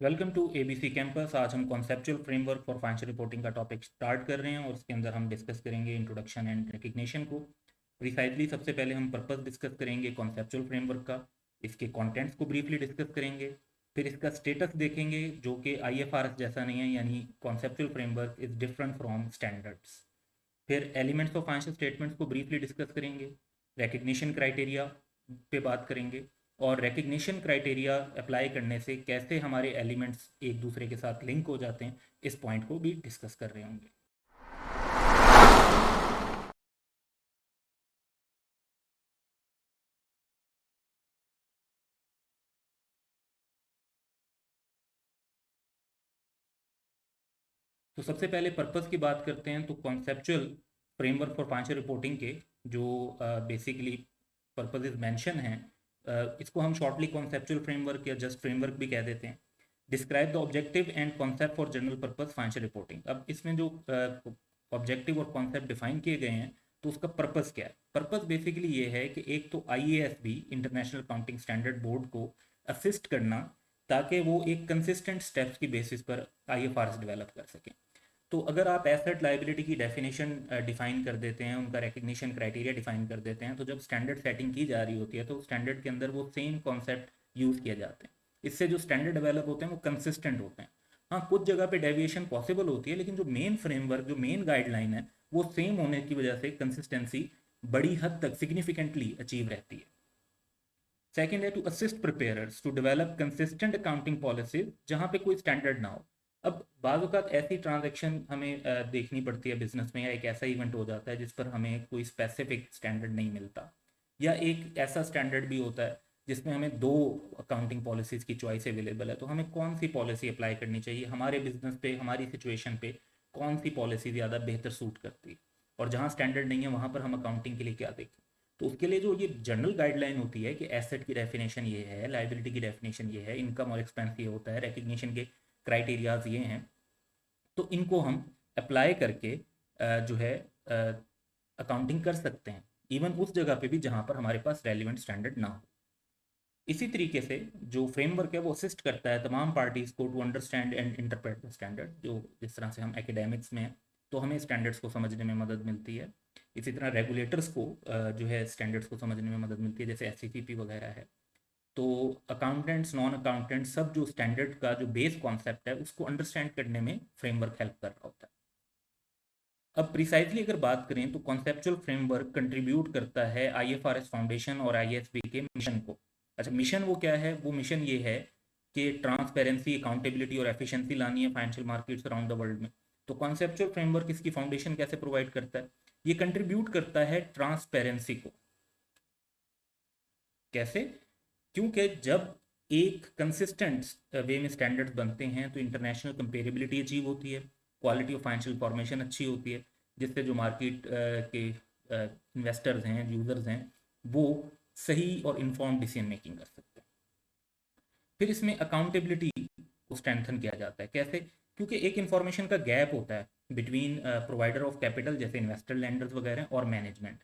Welcome to ABC campus. आज हम conceptual framework for financial reporting का टॉपिक स्टार्ट कर रहे हैं और इसके अंदर हम डिस्कस करेंगे इंट्रोडक्शन एंड रिकग्निशन को। प्रिसाइजली सबसे पहले हम पर्पस डिस्कस करेंगे कॉन्सेप्चुअल फ्रेमवर्क का, इसके कंटेंट्स को ब्रीफली डिस्कस करेंगे, फिर इसका स्टेटस देखेंगे जो कि आईएफआरएस जैसा नहीं है, यानी conceptual framework is different from standards. फिर एलिमेंट्स ऑफ फाइनेंशियल स्टेटमेंट्स को ब्रीफली डिस्कस करेंगे, रिकग्निशन क्राइटेरिया पे बात करेंगे और रिकग्निशन क्राइटेरिया अप्लाई करने से कैसे हमारे एलिमेंट्स एक दूसरे के साथ लिंक हो जाते हैं, इस पॉइंट को भी डिस्कस कर रहे होंगे। तो सबसे पहले पर्पस की बात करते हैं तो conceptual framework for financial reporting के जो बेसिकली पर्पस इज मेंशन है, इसको हम शॉर्टली कॉन्सेप्चुअल फ्रेमवर्क या जस्ट फ्रेमवर्क भी कह देते हैं। Describe the objective and concept for general purpose financial reporting. अब इसमें जो ऑब्जेक्टिव और कॉन्सेप्ट डिफाइन किए गए हैं तो उसका पर्पस क्या है। पर्पस बेसिकली ये है कि एक तो आईएएसबी इंटरनेशनल अकाउंटिंग स्टैंडर्ड बोर्ड को असिस्ट करना ताकि वो एक कंसिस्टेंट स्टेप्स की बेसिस पर आईएफआरएस डेवलप कर सकें। तो अगर आप एसेट लाइबिलिटी की डेफिनेशन डिफाइन कर देते हैं, उनका रिकग्निशन क्राइटेरिया डिफाइन कर देते हैं, तो जब स्टैंडर्ड सेटिंग की जा रही होती है तो स्टैंडर्ड के अंदर वो सेम कॉन्सेप्ट यूज़ किए जाते हैं। इससे जो स्टैंडर्ड डेवलप होते हैं वो कंसिस्टेंट होते हैं। हाँ, कुछ जगह पे डेविएशन पॉसिबल होती है, लेकिन जो मेन फ्रेमवर्क, जो मेन गाइडलाइन है, वो सेम होने की वजह से कंसिस्टेंसी बड़ी हद तक सिग्निफिकेंटली अचीव रहती है। सेकेंड है to assist preparers to develop consistent accounting policies जहाँ पे कोई स्टैंडर्ड ना हो। अब बाज़ औक़ात ऐसी ट्रांजैक्शन हमें देखनी पड़ती है बिजनेस में, या एक ऐसा इवेंट हो जाता है जिस पर हमें कोई स्पेसिफिक स्टैंडर्ड नहीं मिलता, या एक ऐसा स्टैंडर्ड भी होता है जिसमें हमें दो अकाउंटिंग पॉलिसीज़ की चॉइस अवेलेबल है। तो हमें कौन सी पॉलिसी अप्लाई करनी चाहिए, हमारे बिजनेस पे, हमारी सिचुएशन पे कौन सी पॉलिसी ज़्यादा बेहतर सूट करती है, और जहाँ स्टैंडर्ड नहीं है वहाँ पर हम अकाउंटिंग के लिए क्या देखें। तो उसके लिए जो ये जनरल गाइडलाइन होती है कि एसेट की डेफिनेशन ये है, लाइबिलिटी की डेफिनेशन ये है, इनकम और एक्सपेंस ये होता है, रिकग्निशन के क्राइटेरियाज ये हैं, तो इनको हम अप्लाई करके जो है अकाउंटिंग कर सकते हैं, इवन उस जगह पे भी जहाँ पर हमारे पास रेलिवेंट स्टैंडर्ड ना हो। इसी तरीके से जो फ्रेमवर्क है वो असिस्ट करता है तमाम पार्टीज को to understand and interpret the standard. जो जिस तरह से हम एकेडमिक्स में हैं तो हमें स्टैंडर्ड्स को समझने में मदद मिलती है, इसी तरह रेगुलेटर्स को जो है स्टैंडर्ड्स को समझने में मदद मिलती है, जैसे एससीपी वगैरह है। तो अकाउंटेंट्स, नॉन अकाउंटेंट्स, सब जो स्टैंडर्ड का जो बेस कॉन्सेप्ट है उसको अंडरस्टैंड करने में फ्रेमवर्क हेल्प कर रहा होता है। अब प्रिसाइजली अगर बात करें तो कॉन्सेप्चुअल फ्रेमवर्क कंट्रीब्यूट करता है आईएफआरएस फाउंडेशन और आईएसबी के मिशन को। अच्छा, मिशन वो क्या है? वो मिशन ये है कि ट्रांसपेरेंसी, अकाउंटेबिलिटी और एफिशिएंसी लानी है financial markets around the world में। तो कॉन्सेप्चुअल फ्रेमवर्क इसकी फाउंडेशन कैसे प्रोवाइड करता है? ये कंट्रीब्यूट करता है ट्रांसपेरेंसी को। कैसे? क्योंकि जब एक कंसिस्टेंट वे में स्टैंडर्ड्स बनते हैं तो इंटरनेशनल कंपेरेबिलिटी अचीव होती है, क्वालिटी ऑफ फाइनेंशियल इंफॉर्मेशन अच्छी होती है, जिससे जो मार्केट के इन्वेस्टर्स हैं, यूजर्स हैं, वो सही और इन्फॉर्म डिसीजन मेकिंग कर सकते हैं। फिर इसमें अकाउंटेबिलिटी को स्ट्रेंथन किया जाता है। कैसे? क्योंकि एक इंफॉर्मेशन का गैप होता है बिटवीन प्रोवाइडर ऑफ कैपिटल जैसे इन्वेस्टर, लैंडर्स वगैरह और मैनेजमेंट।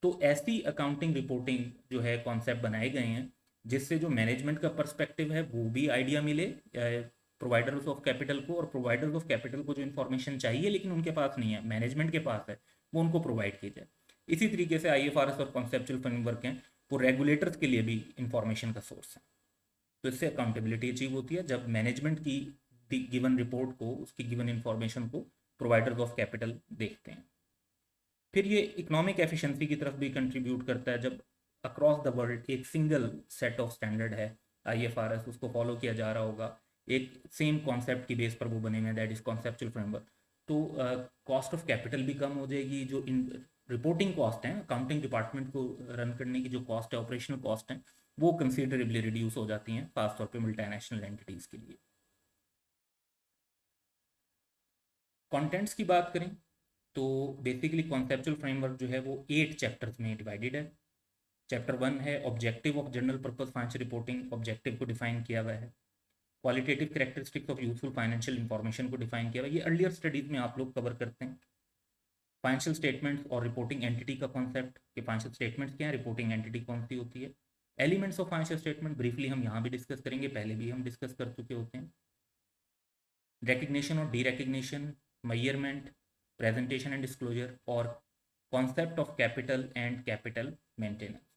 तो ऐसी अकाउंटिंग रिपोर्टिंग जो है कॉन्सेप्ट बनाए गए हैं जिससे जो मैनेजमेंट का पर्सपेक्टिव है वो भी आइडिया मिले प्रोवाइडर्स ऑफ कैपिटल को, और प्रोवाइडर्स ऑफ कैपिटल को जो इन्फॉर्मेशन चाहिए लेकिन उनके पास नहीं है, मैनेजमेंट के पास है, वो उनको प्रोवाइड की जाए। इसी तरीके से आईएफआरएस और कॉन्सेप्चुअल फ्रेमवर्क हैं वो रेगुलेटर्स के लिए भी इंफॉर्मेशन का सोर्स है। तो इससे अकाउंटेबिलिटी अचीव होती है जब मैनेजमेंट की गिवन रिपोर्ट को, उसकी गिवन इंफॉर्मेशन को प्रोवाइडर्स ऑफ कैपिटल देखते हैं। फिर ये इकोनॉमिक एफिशिएंसी की तरफ भी कंट्रीब्यूट करता है। जब अक्रॉस द वर्ल्ड एक सिंगल सेट ऑफ स्टैंडर्ड है आईएफआरएस, उसको फॉलो किया जा रहा होगा, एक सेम कॉन्सेप्ट की बेस पर वो बने हुए हैं, दैट इज कॉन्सेप्चुअल फ्रेमवर्क, तो कॉस्ट ऑफ कैपिटल भी कम हो जाएगी। जो इन रिपोर्टिंग कॉस्ट है, अकाउंटिंग डिपार्टमेंट को रन करने की जो कॉस्ट है, ऑपरेशनल कॉस्ट है, वो कंसिडरेबली रिड्यूस हो जाती हैं, खासतौर पर मल्टीनेशनल एंटिटीज़ के लिए। कंटेंट्स की बात करें तो बेसिकली कॉन्सेप्चुअल फ्रेमवर्क जो है वो 8 चैप्टर्स में डिवाइडेड है। चैप्टर 1 है objective of general purpose financial reporting, objective को डिफाइन किया हुआ है। Qualitative characteristics of useful financial information को डिफाइन किया हुआ है, ये अर्लियर स्टडीज में आप लोग कवर करते हैं। फाइनेंशियल स्टेटमेंट्स और रिपोर्टिंग एंटिटी का कॉन्सेप्ट कि फाइनेंशियल स्टेटमेंट्स क्या है, रिपोर्टिंग एंटिटी कौन सी होती है। Elements of financial statement briefly हम यहाँ भी डिस्कस करेंगे, पहले भी हम डिस्कस कर चुके होते हैं। recognition or derecognition, measurement, presentation and disclosure, और concept of capital and capital maintenance।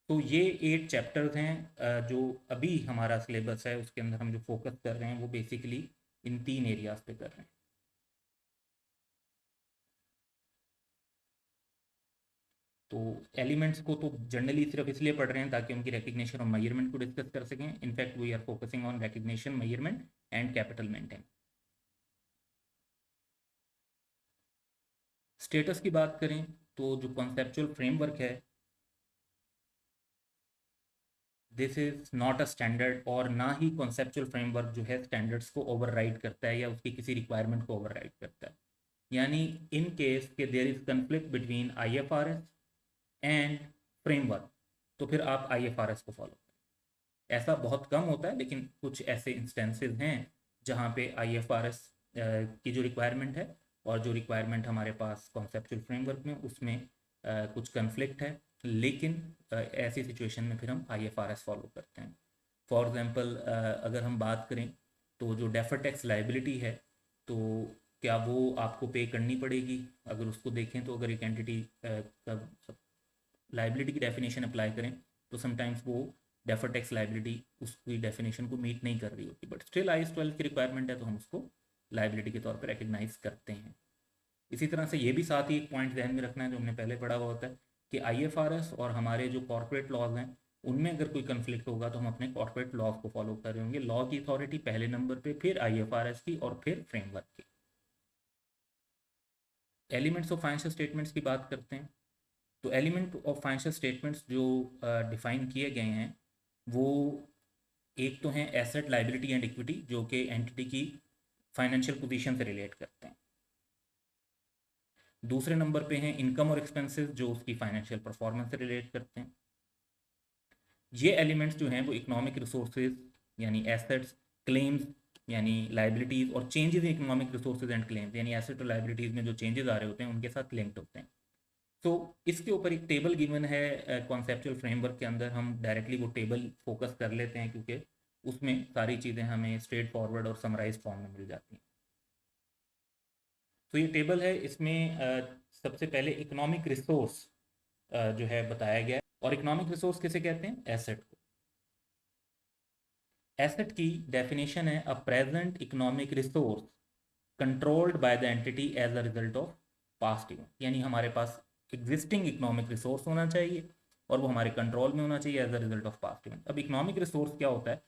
तो ये 8 चैप्टर्स हैं जो अभी हमारा सिलेबस है उसके अंदर हम जो फोकस कर रहे हैं वो बेसिकली इन 3 एरियाज पे कर रहे हैं। तो एलिमेंट्स को तो जनरली सिर्फ इसलिए पढ़ रहे हैं ताकि उनकी रिकग्निशन और मेजरमेंट को डिस्कस कर सकें। In fact we are focusing on recognition, measurement and capital maintain. Status की बात करें तो जो कॉन्सेप्चुअल फ्रेमवर्क है, this is not a standard, और ना ही कॉन्सेप्चुअल फ्रेमवर्क जो है स्टैंडर्ड्स को ओवरराइड करता है या उसकी किसी रिक्वायरमेंट को ओवरराइड करता है। यानी इन केस के there is conflict between IFRS and framework, तो फिर आप IFRS को फॉलो करें। ऐसा बहुत कम होता है, लेकिन कुछ ऐसे इंस्टेंसेस हैं जहाँ पे IFRS की जो रिक्वायरमेंट है और जो रिक्वायरमेंट हमारे पास कॉन्सेप्चुअल फ्रेमवर्क में, उसमें कुछ कन्फ्लिक्ट है, लेकिन ऐसी सिचुएशन में फिर हम IFRS फॉलो करते हैं। फॉर एग्जांपल अगर हम बात करें तो जो डेफर टैक्स लाइबिलिटी है, तो क्या वो आपको पे करनी पड़ेगी? अगर उसको देखें तो अगर एक एंटिटी का लाइबिलिटी की डेफिनेशन अप्लाई करें तो समटाइम्स वो डेफर टैक्स लाइबिलिटी उसकी डेफिनेशन को मीट नहीं कर रही होती, बट स्टिल IAS 12 की रिक्वायरमेंट है तो हम उसको लाइबिलिटी के तौर पर रिकग्नाइज करते हैं। इसी तरह से ये भी साथ ही एक पॉइंट ध्यान में रखना है जो हमने पहले पढ़ा हुआ होता है कि IFRS और हमारे जो कॉर्पोरेट लॉज हैं उनमें अगर कोई कंफ्लिक्ट होगा तो हम अपने कॉर्पोरेट लॉज को फॉलो कर रहे होंगे। लॉ की अथॉरिटी पहले नंबर पे, फिर IFRS की, और फिर फ्रेमवर्क की। एलिमेंट्स ऑफ फाइनेंशियल स्टेटमेंट्स की बात करते हैं तो एलिमेंट ऑफ फाइनेंशियल स्टेटमेंट्स जो डिफाइन किए गए हैं वो एक तो हैं एसेट, लाइबिलिटी एंड इक्विटी, जो कि एंटिटी की फाइनेंशियल पोजीशन से रिलेट करते हैं। दूसरे नंबर पे हैं इनकम और एक्सपेंसेस, जो उसकी फाइनेंशियल परफॉर्मेंस से रिलेट करते हैं। ये एलिमेंट्स जो हैं वो इकोनॉमिक रिसोर्सेज यानी एसेट्स, क्लेम्स यानी लाइबिलिटीज़, और changes in economic resources and claims यानी एसेट और लाइबिलिटीज़ में जो चेंजेस आ रहे होते हैं उनके साथ लिंक्ड होते हैं। तो इसके ऊपर एक टेबल गिवन है कॉन्सेप्चुअल फ्रेमवर्क के अंदर। हम डायरेक्टली वो टेबल फोकस कर लेते हैं क्योंकि उसमें सारी चीज़ें हमें स्ट्रेट फॉरवर्ड और समराइज फॉर्म में मिल जाती हैं। तो ये टेबल है, इसमें सबसे पहले इकोनॉमिक रिसोर्स जो है बताया गया है। और इकोनॉमिक रिसोर्स किसे कहते हैं? एसेट को। एसेट की डेफिनेशन है a present economic resource controlled by the entity as a result of past event. यानी हमारे पास एग्जिस्टिंग इकोनॉमिक रिसोर्स होना चाहिए और वो हमारे कंट्रोल में होना चाहिए as a result of past event. अब इकोनॉमिक रिसोर्स क्या होता है?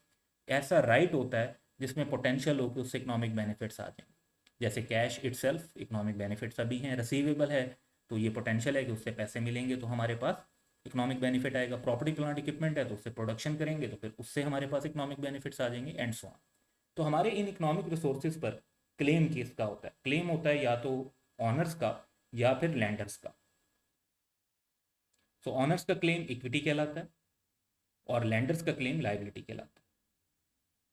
ऐसा राइट होता है जिसमें पोटेंशियल हो कि उससे इकोनॉमिक बेनिफिट्स आ जाएं। जैसे कैश इटसेल्फ इकोनॉमिक बेनिफिट्स अभी हैं, रिसीवेबल है तो ये पोटेंशियल है कि उससे पैसे मिलेंगे तो हमारे पास इकोनॉमिक बेनिफिट आएगा। प्रॉपर्टी प्लांट इक्विपमेंट है तो उससे प्रोडक्शन करेंगे तो फिर उससे हमारे पास इकोनॉमिक बेनिफिट्स आ जाएंगे, एंड सो ऑन। तो हमारे इन इकोनॉमिक रिसोर्सेज पर क्लेम किसका होता है? क्लेम होता है या तो ऑनर्स का या फिर लैंडर्स का। सो ऑनर्स का क्लेम इक्विटी कहलाता है और लैंडर्स का क्लेम लाइबिलिटी कहलाता है।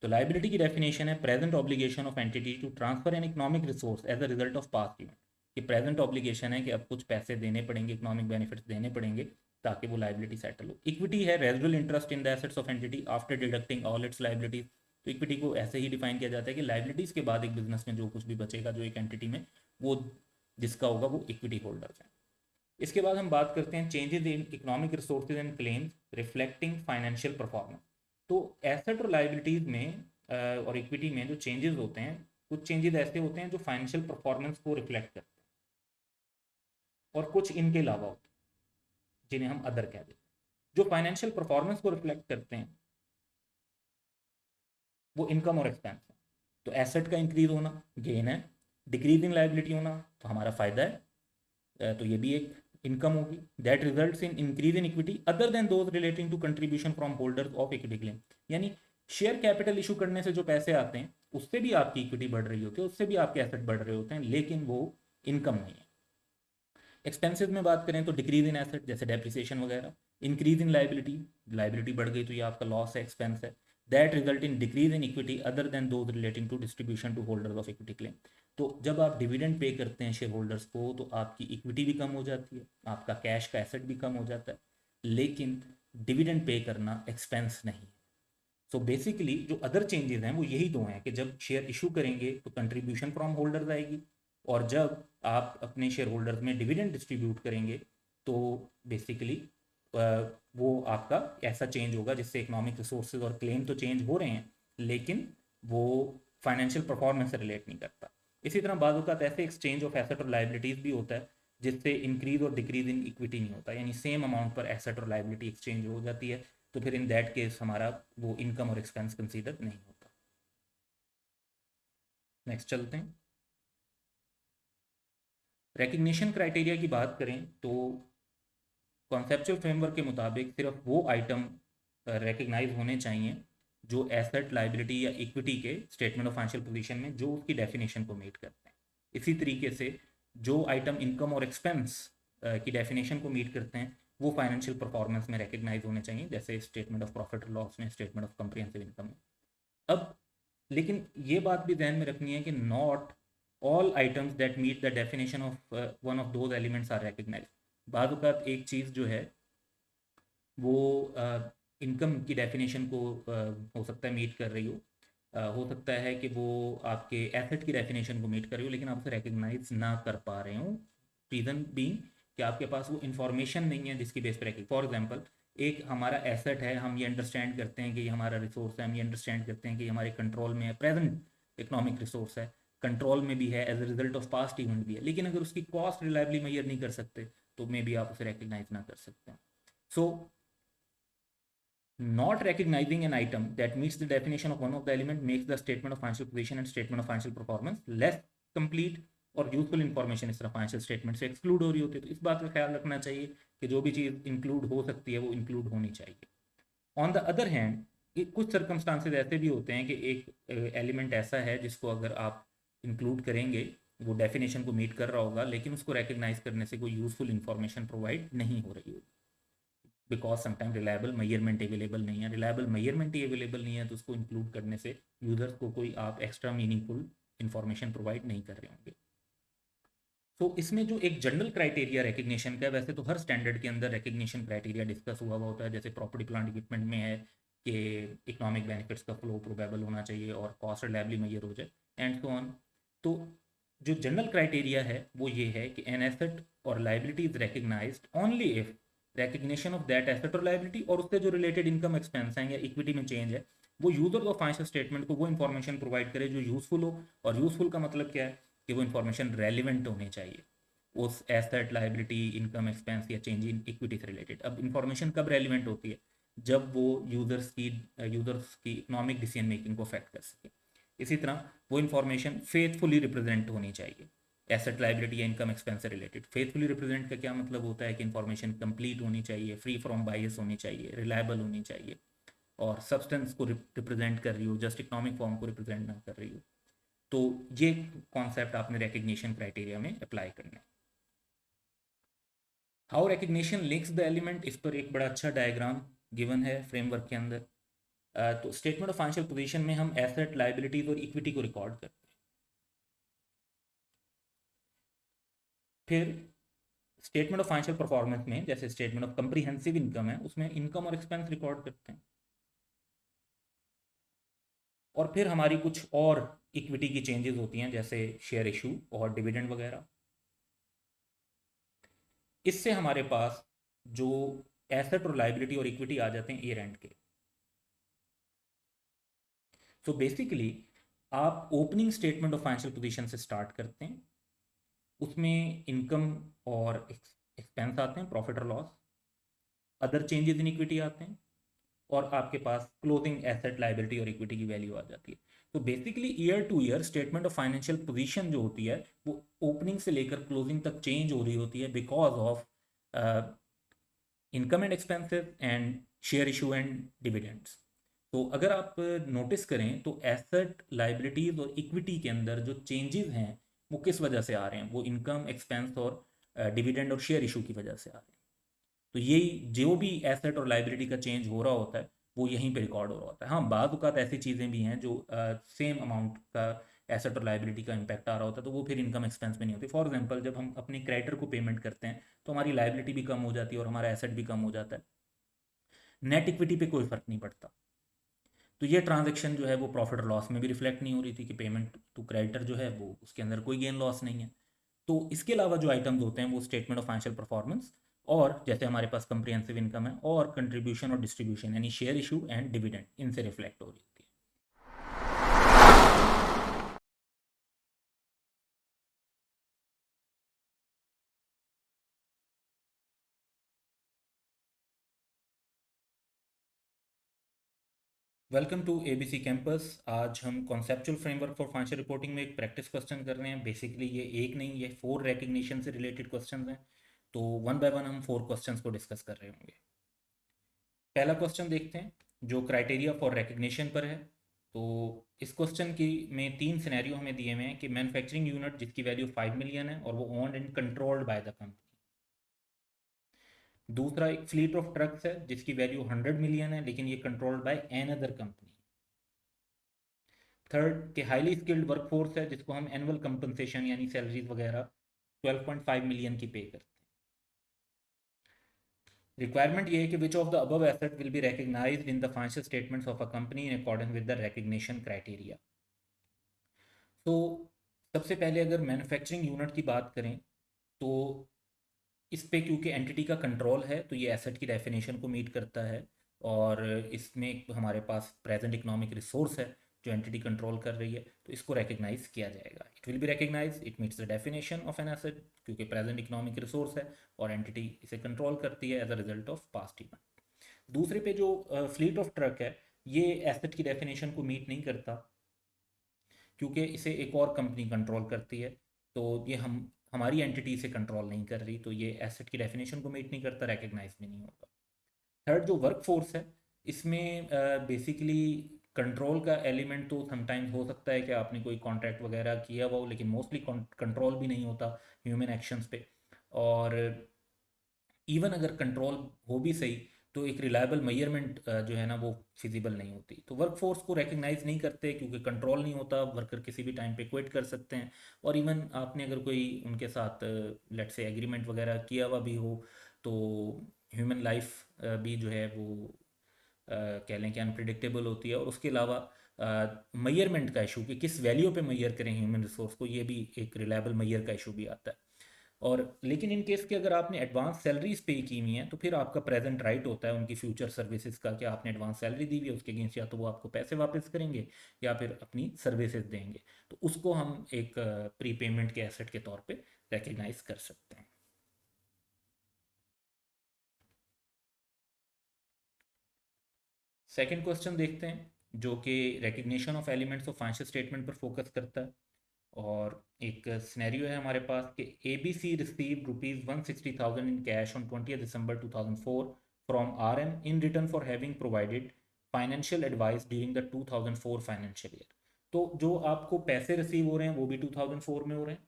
तो लाइबिलिटी की डेफिनेशन है present obligation of entity to transfer an economic resource as a result of past event. ये प्रेजेंट ऑब्लिगेशन है कि अब कुछ पैसे देने पड़ेंगे, इकोनॉमिक बेनिफिट्स देने पड़ेंगे ताकि वो लाइबिलिटी सेटल हो। इक्विटी है residual interest in the assets of entity after deducting all it's liabilities. तो इक्विटी को ऐसे ही डिफाइन किया जाता है कि लाइबिलिटीज के बाद एक बिजनेस में जो कुछ भी बचेगा जो एक एंटिटी में, वो जिसका होगा वो इक्विटी होल्डर्स हैं। इसके बाद हम बात करते हैं changes in economic resources and claims reflecting financial performance. तो एसेट और लाइबिलिटीज में और इक्विटी में जो चेंजेस होते हैं, कुछ चेंजेस ऐसे होते हैं जो फाइनेंशियल परफॉर्मेंस को रिफ्लेक्ट करते हैं और कुछ इनके अलावा होते हैं जिन्हें हम अदर कह देते हैं। जो फाइनेंशियल परफॉर्मेंस को रिफ्लेक्ट करते हैं वो इनकम और एक्सपेंस है। तो एसेट का इंक्रीज होना गेन है, डिक्रीज इन लाइबिलिटी होना तो हमारा फायदा है, तो ये भी एक इनकम होगी। That results in increase in equity other than those relating to contribution from holders of equity claim. यानी शेयर कैपिटल इशू करने से जो पैसे आते हैं उससे भी आपकी इक्विटी बढ़ रही होती है, उससे भी आपके एसेट बढ़ रहे होते हैं, लेकिन वो इनकम नहीं है। एक्सपेंसेस में बात करें तो डिक्रीज इन एसेट जैसे डेप्रिसिएशन वगैरह, इंक्रीज इन लाइबिलिटी, लाइबिलिटी बढ़ गई तो ये आपका लॉस है, एक्सपेंस है। That result in decrease in equity other than those relating to distribution to holders of equity claim. तो जब आप डिविडेंड पे करते हैं शेयर होल्डर्स को तो आपकी इक्विटी भी कम हो जाती है, आपका कैश का एसेट भी कम हो जाता है, लेकिन डिविडेंड पे करना एक्सपेंस नहीं है। सो बेसिकली जो अदर चेंजेस हैं वो यही दो हैं कि जब शेयर इशू करेंगे तो कंट्रीब्यूशन फ्रॉम होल्डर्स आएगी, और जब आप अपने शेयर होल्डर्स में डिविडेंड डिस्ट्रीब्यूट करेंगे तो बेसिकली वो आपका ऐसा चेंज होगा जिससे इकोनॉमिक रिसोर्सेज और क्लेम तो चेंज हो रहे हैं लेकिन वो फाइनेंशियल परफॉर्मेंस से रिलेट नहीं करता। इसी तरह बाज़ औक़ात ऐसे एक्सचेंज ऑफ एसेट और लाइबिलिटीज़ भी होता है जिससे इंक्रीज और डिक्रीज इन इक्विटी नहीं होता, यानी सेम अमाउंट पर एसेट और लाइबिलिटी एक्सचेंज हो जाती है, तो फिर इन दैट केस हमारा वो इनकम और एक्सपेंस कंसीडर नहीं होता। नेक्स्ट चलते हैं। रिकग्निशन क्राइटेरिया की बात करें तो कॉन्सेप्चुअल फ्रेमवर्क के मुताबिक सिर्फ वो आइटम रिकग्नाइज होने चाहिए जो एसेट लाइबिलिटी या इक्विटी के स्टेटमेंट ऑफ फाइनेंशियल पोजीशन में जो उसकी डेफिनेशन को मीट करते हैं। इसी तरीके से जो आइटम इनकम और एक्सपेंस की डेफिनेशन को मीट करते हैं वो फाइनेंशियल परफॉर्मेंस में रिकग्नाइज होने चाहिए, जैसे स्टेटमेंट ऑफ प्रॉफिट और लॉस में, स्टेटमेंट ऑफ कॉम्प्रिहेंसिव इनकम में। अब लेकिन ये बात भी ध्यान में रखनी है कि not all items that meet the definition of one of those elements are recognize. बाद वक़्त एक चीज़ जो है वो इनकम की डेफिनेशन को हो सकता है मीट कर रही हो सकता है कि वो आपके एसेट की डेफिनेशन को मीट कर रही हो लेकिन आप उसे रिकग्नाइज ना कर पा रहे हो। रीज़न बीइंग कि आपके पास वो इन्फॉर्मेशन नहीं है जिसकी बेस पर। फॉर एग्जांपल, एक हमारा एसेट है, हम ये अंडरस्टैंड करते हैं कि ये हमारा रिसोर्स है, हम ये अंडरस्टैंड करते हैं कि हमारे कंट्रोल में है, प्रेजेंट इकोनॉमिक रिसोर्स है, कंट्रोल में भी है, as a result of past event भी है, लेकिन अगर उसकी कॉस्ट रिलायबली मेजर नहीं कर सकते तो मे बी आप उसे रिकग्नाइज ना कर सकते हैं। सो not recognizing an item that meets the definition of one of the element makes the statement of financial position and statement of financial performance less complete, और यूजफुल इन्फॉर्मेशन इस तरह financial statement से exclude हो रही होती है। तो इस बात का ख्याल रखना चाहिए कि जो भी चीज़ इंक्लूड हो सकती है वो इंक्लूड होनी चाहिए। ऑन द अदर हैंड कुछ सर्कमस्टांसेज ऐसे भी होते हैं कि एक एलिमेंट ऐसा है जिसको अगर आप इंक्लूड करेंगे वो डेफिनेशन को मीट कर रहा होगा लेकिन उसको रिकग्नाइज करने से कोई यूजफुल इन्फॉर्मेशन प्रोवाइड नहीं हो रही होगी, because sometime reliable measurement available नहीं है। रिलायबल मेजरमेंट ही अवेलेबल नहीं है तो उसको इंक्लूड करने से यूजर्स को कोई आप एक्स्ट्रा मीनिंगफुल इन्फॉर्मेशन प्रोवाइड नहीं कर रहे होंगे। तो इसमें जो एक जनरल क्राइटेरिया रिकग्निशन का है, वैसे तो हर स्टैंडर्ड के अंदर रिकग्निशन क्राइटेरिया डिस्कस हुआ होता है, जैसे प्रॉपर्टी प्लांट इक्विपमेंट में है कि इकोनॉमिक बेनिफिट्स का फ्लो प्रोबेबल होना चाहिए और कॉस्ट रिलायबली मेजर हो जाए एंड सो ऑन। तो जो जनरल क्राइटेरिया है वो ये है कि एन एसेट और liability is recognized only if recognition of that asset और लाइबिलिटी और उससे जो रिलेटेड इनकम एक्सपेंस हैं या इक्विटी में चेंज है वो यूजर को फाइनेंशियल स्टेटमेंट को वो इन्फॉर्मेशन प्रोवाइड करे जो यूजफुल हो। और यूजफुल का मतलब क्या है कि वो इन्फॉर्मेशन रेलिवेंट होनी चाहिए उस एसेट लाइबिलिटी इनकम एक्सपेंस या चेंज इन इक्विटी से रिलेटेड। अब इन्फॉर्मेशन कब रेलिवेंट होती है? जब वो यूजर्स की इकोनॉमिक डिसीजन मेकिंग को अफेक्ट कर सके। इसी तरह वो इन्फॉर्मेशन फेथफुली रिप्रेजेंट होनी चाहिए एसेट लाइबिलिटी या इनकम एक्सपेंस से रिलेटेड। फेथफुली रिप्रेजेंट का क्या मतलब होता है कि इन्फॉर्मेशन कंप्लीट होनी चाहिए, फ्री फ्रॉम बायस होनी चाहिए, रिलायबल होनी चाहिए और सब्सटेंस को रिप्रेजेंट कर रही हो, जस्ट इकोनॉमिक फॉर्म को रिप्रेजेंट ना कर रही हो। तो ये कॉन्सेप्ट आपने रिकग्निशन क्राइटेरिया में अप्लाई करना है। How recognition links the element, इस पर एक बड़ा अच्छा डायग्राम गिवन है फ्रेमवर्क के अंदर। तो स्टेटमेंट ऑफ फाइनेंशियल पोजीशन में हम एसेट लाइबिलिटीज और इक्विटी को रिकॉर्ड करते हैं। फिर स्टेटमेंट ऑफ फाइनेंशियल परफॉर्मेंस में जैसे स्टेटमेंट ऑफ कंप्रीहेंसिव इनकम है उसमें इनकम और एक्सपेंस रिकॉर्ड करते हैं। और फिर हमारी कुछ और इक्विटी की चेंजेस होती हैं जैसे शेयर इशू और डिविडेंड वगैरह। इससे हमारे पास जो एसेट और लाइबिलिटी और इक्विटी आ जाते हैं ईयर एंड के। सो बेसिकली आप opening statement of financial position से स्टार्ट करते हैं, उसमें इनकम और एक्सपेंस आते हैं, प्रॉफिट और loss, other changes in equity आते हैं और आपके पास क्लोजिंग एसेट लाइबिलिटी और इक्विटी की वैल्यू आ जाती है। तो basically year two year statement of financial position जो होती है वो ओपनिंग से लेकर क्लोजिंग तक चेंज हो रही होती है because of income and expenses and share issue and dividends. तो अगर आप नोटिस करें तो एसेट लाइबिलिटीज और इक्विटी के अंदर जो चेंजेस हैं वो किस वजह से आ रहे हैं? वो इनकम एक्सपेंस और डिविडेंड और शेयर इशू की वजह से आ रहे हैं। तो यही जो भी एसेट और लाइबिलिटी का चेंज हो रहा होता है वो यहीं पे रिकॉर्ड हो रहा होता है। हाँ, बाद औक़ात ऐसी चीज़ें भी हैं जो सेम अमाउंट का एसेट और लाइबिलिटी का इम्पैक्ट आ रहा होता है तो वो फिर इनकम एक्सपेंस में नहीं होती। फॉर एग्जांपल, जब हम अपने क्रेडिटर को पेमेंट करते हैं तो हमारी लाइबिलिटी भी कम हो जाती है और हमारा एसेट भी कम हो जाता है, नेट इक्विटी पे कोई फ़र्क नहीं पड़ता। तो ये ट्रांजैक्शन जो है वो प्रॉफिट और लॉस में भी रिफ्लेक्ट नहीं हो रही थी कि पेमेंट टू क्रेडिटर जो है वो उसके अंदर कोई गेन लॉस नहीं है। तो इसके अलावा जो आइटम्स होते हैं वो स्टेटमेंट ऑफ फाइनेंशियल परफॉर्मेंस, और जैसे हमारे पास कंप्रिहेंसिव इनकम है और कंट्रीब्यूशन और डिस्ट्रीब्यूशन यानी शेयर इशू एंड डिविडेंड, इनसे रिफ्लेक्ट हो रही होती है। Welcome to ABC campus. आज हम conceptual framework for financial reporting में एक प्रैक्टिस क्वेश्चन कर रहे हैं। बेसिकली ये एक नहीं, ये 4 रिकग्निशन से रिलेटेड क्वेश्चंस हैं। तो वन बाय वन हम 4 क्वेश्चंस को डिस्कस कर रहे होंगे। पहला क्वेश्चन देखते हैं जो क्राइटेरिया फॉर रिकग्निशन पर है। तो इस क्वेश्चन की में 3 सिनेरियो हमें दिए हुए हैं कि मैन्युफैक्चरिंग यूनिट जिसकी वैल्यू 5 मिलियन है और वो owned and controlled by the company. दूसरा, एक फ्लीट ऑफ ट्रक्स है जिसकी वैल्यू 100 मिलियन है लेकिन ये controlled by an other company. Third, के हाईली स्किल्ड वर्कफोर्स है जिसको हम एनुअल कंपनसेशन यानी सैलरीज वगैरह 12.5 मिलियन की पे करते हैं। रिक्वायरमेंट ये है कि which of the above asset will be recognized in the financial statements of a company in accordance with the recognition criteria. तो सबसे पहले अगर मैन्युफैक्चरिंग यूनिट की बात करें तो इस पे क्योंकि एंटिटी का कंट्रोल है तो ये एसेट की डेफिनेशन को मीट करता है, और इसमें हमारे पास प्रेजेंट इकोनॉमिक रिसोर्स है जो एंटिटी कंट्रोल कर रही है, तो इसको रिकग्नाइज किया जाएगा। It will be recognize, it meets the definition of an asset क्योंकि प्रेजेंट इकोनॉमिक रिसोर्स है और एंटिटी इसे कंट्रोल करती है as a result of past event. दूसरे पे जो फ्लीट ऑफ ट्रक है ये एसेट की डेफिनेशन को मीट नहीं करता क्योंकि इसे एक और कंपनी कंट्रोल करती है, तो ये हम हमारी एंटिटी से कंट्रोल नहीं कर रही, तो ये एसेट की डेफिनेशन को मीट नहीं करता, रिकग्नाइज भी नहीं होगा। थर्ड, जो वर्क फोर्स है इसमें बेसिकली कंट्रोल का एलिमेंट तो समटाइम्स हो सकता है कि आपने कोई कॉन्ट्रैक्ट वगैरह किया हुआ हो, लेकिन मोस्टली कंट्रोल भी नहीं होता ह्यूमन एक्शंस पे। और इवन अगर कंट्रोल हो भी सही तो एक रिलायबल मेजरमेंट जो है ना वो फिजिबल नहीं होती। तो वर्क फोर्स को रिकग्नाइज नहीं करते क्योंकि कंट्रोल नहीं होता, वर्कर किसी भी टाइम पे क्विट कर सकते हैं। और इवन आपने अगर कोई उनके साथ लेट से एग्रीमेंट वगैरह किया हुआ भी हो तो ह्यूमन लाइफ भी जो है वो कह लें कि अनप्रिडिक्टेबल होती है। और उसके अलावा मेजरमेंट का इशू कि किस वैल्यू पे मेजर करें ह्यूमन रिसोर्स को, ये भी एक रिलायबल मेजर का इशू भी आता है। और लेकिन इन केस के अगर आपने एडवांस सैलरीज पे की हुई हैं तो फिर आपका प्रेजेंट राइट होता है उनकी फ्यूचर सर्विसेज का कि आपने एडवांस सैलरी दी हुई है, उसके अगेंस्ट या तो वो आपको पैसे वापस करेंगे या फिर अपनी सर्विसेज देंगे, तो उसको हम एक प्री पेमेंट के एसेट के तौर पे रिकग्नाइज कर सकते हैं। सेकेंड क्वेश्चन देखते हैं जो कि recognition of elements of financial statement पर फोकस करता है। और एक सिनेरियो है हमारे पास कि A B C receive ₹160,000 in cash on 20 December 2004 from R M in return for having provided financial advice during the 2004 financial year. तो जो आपको पैसे रिसीव हो रहे हैं वो भी 2004 में हो रहे हैं,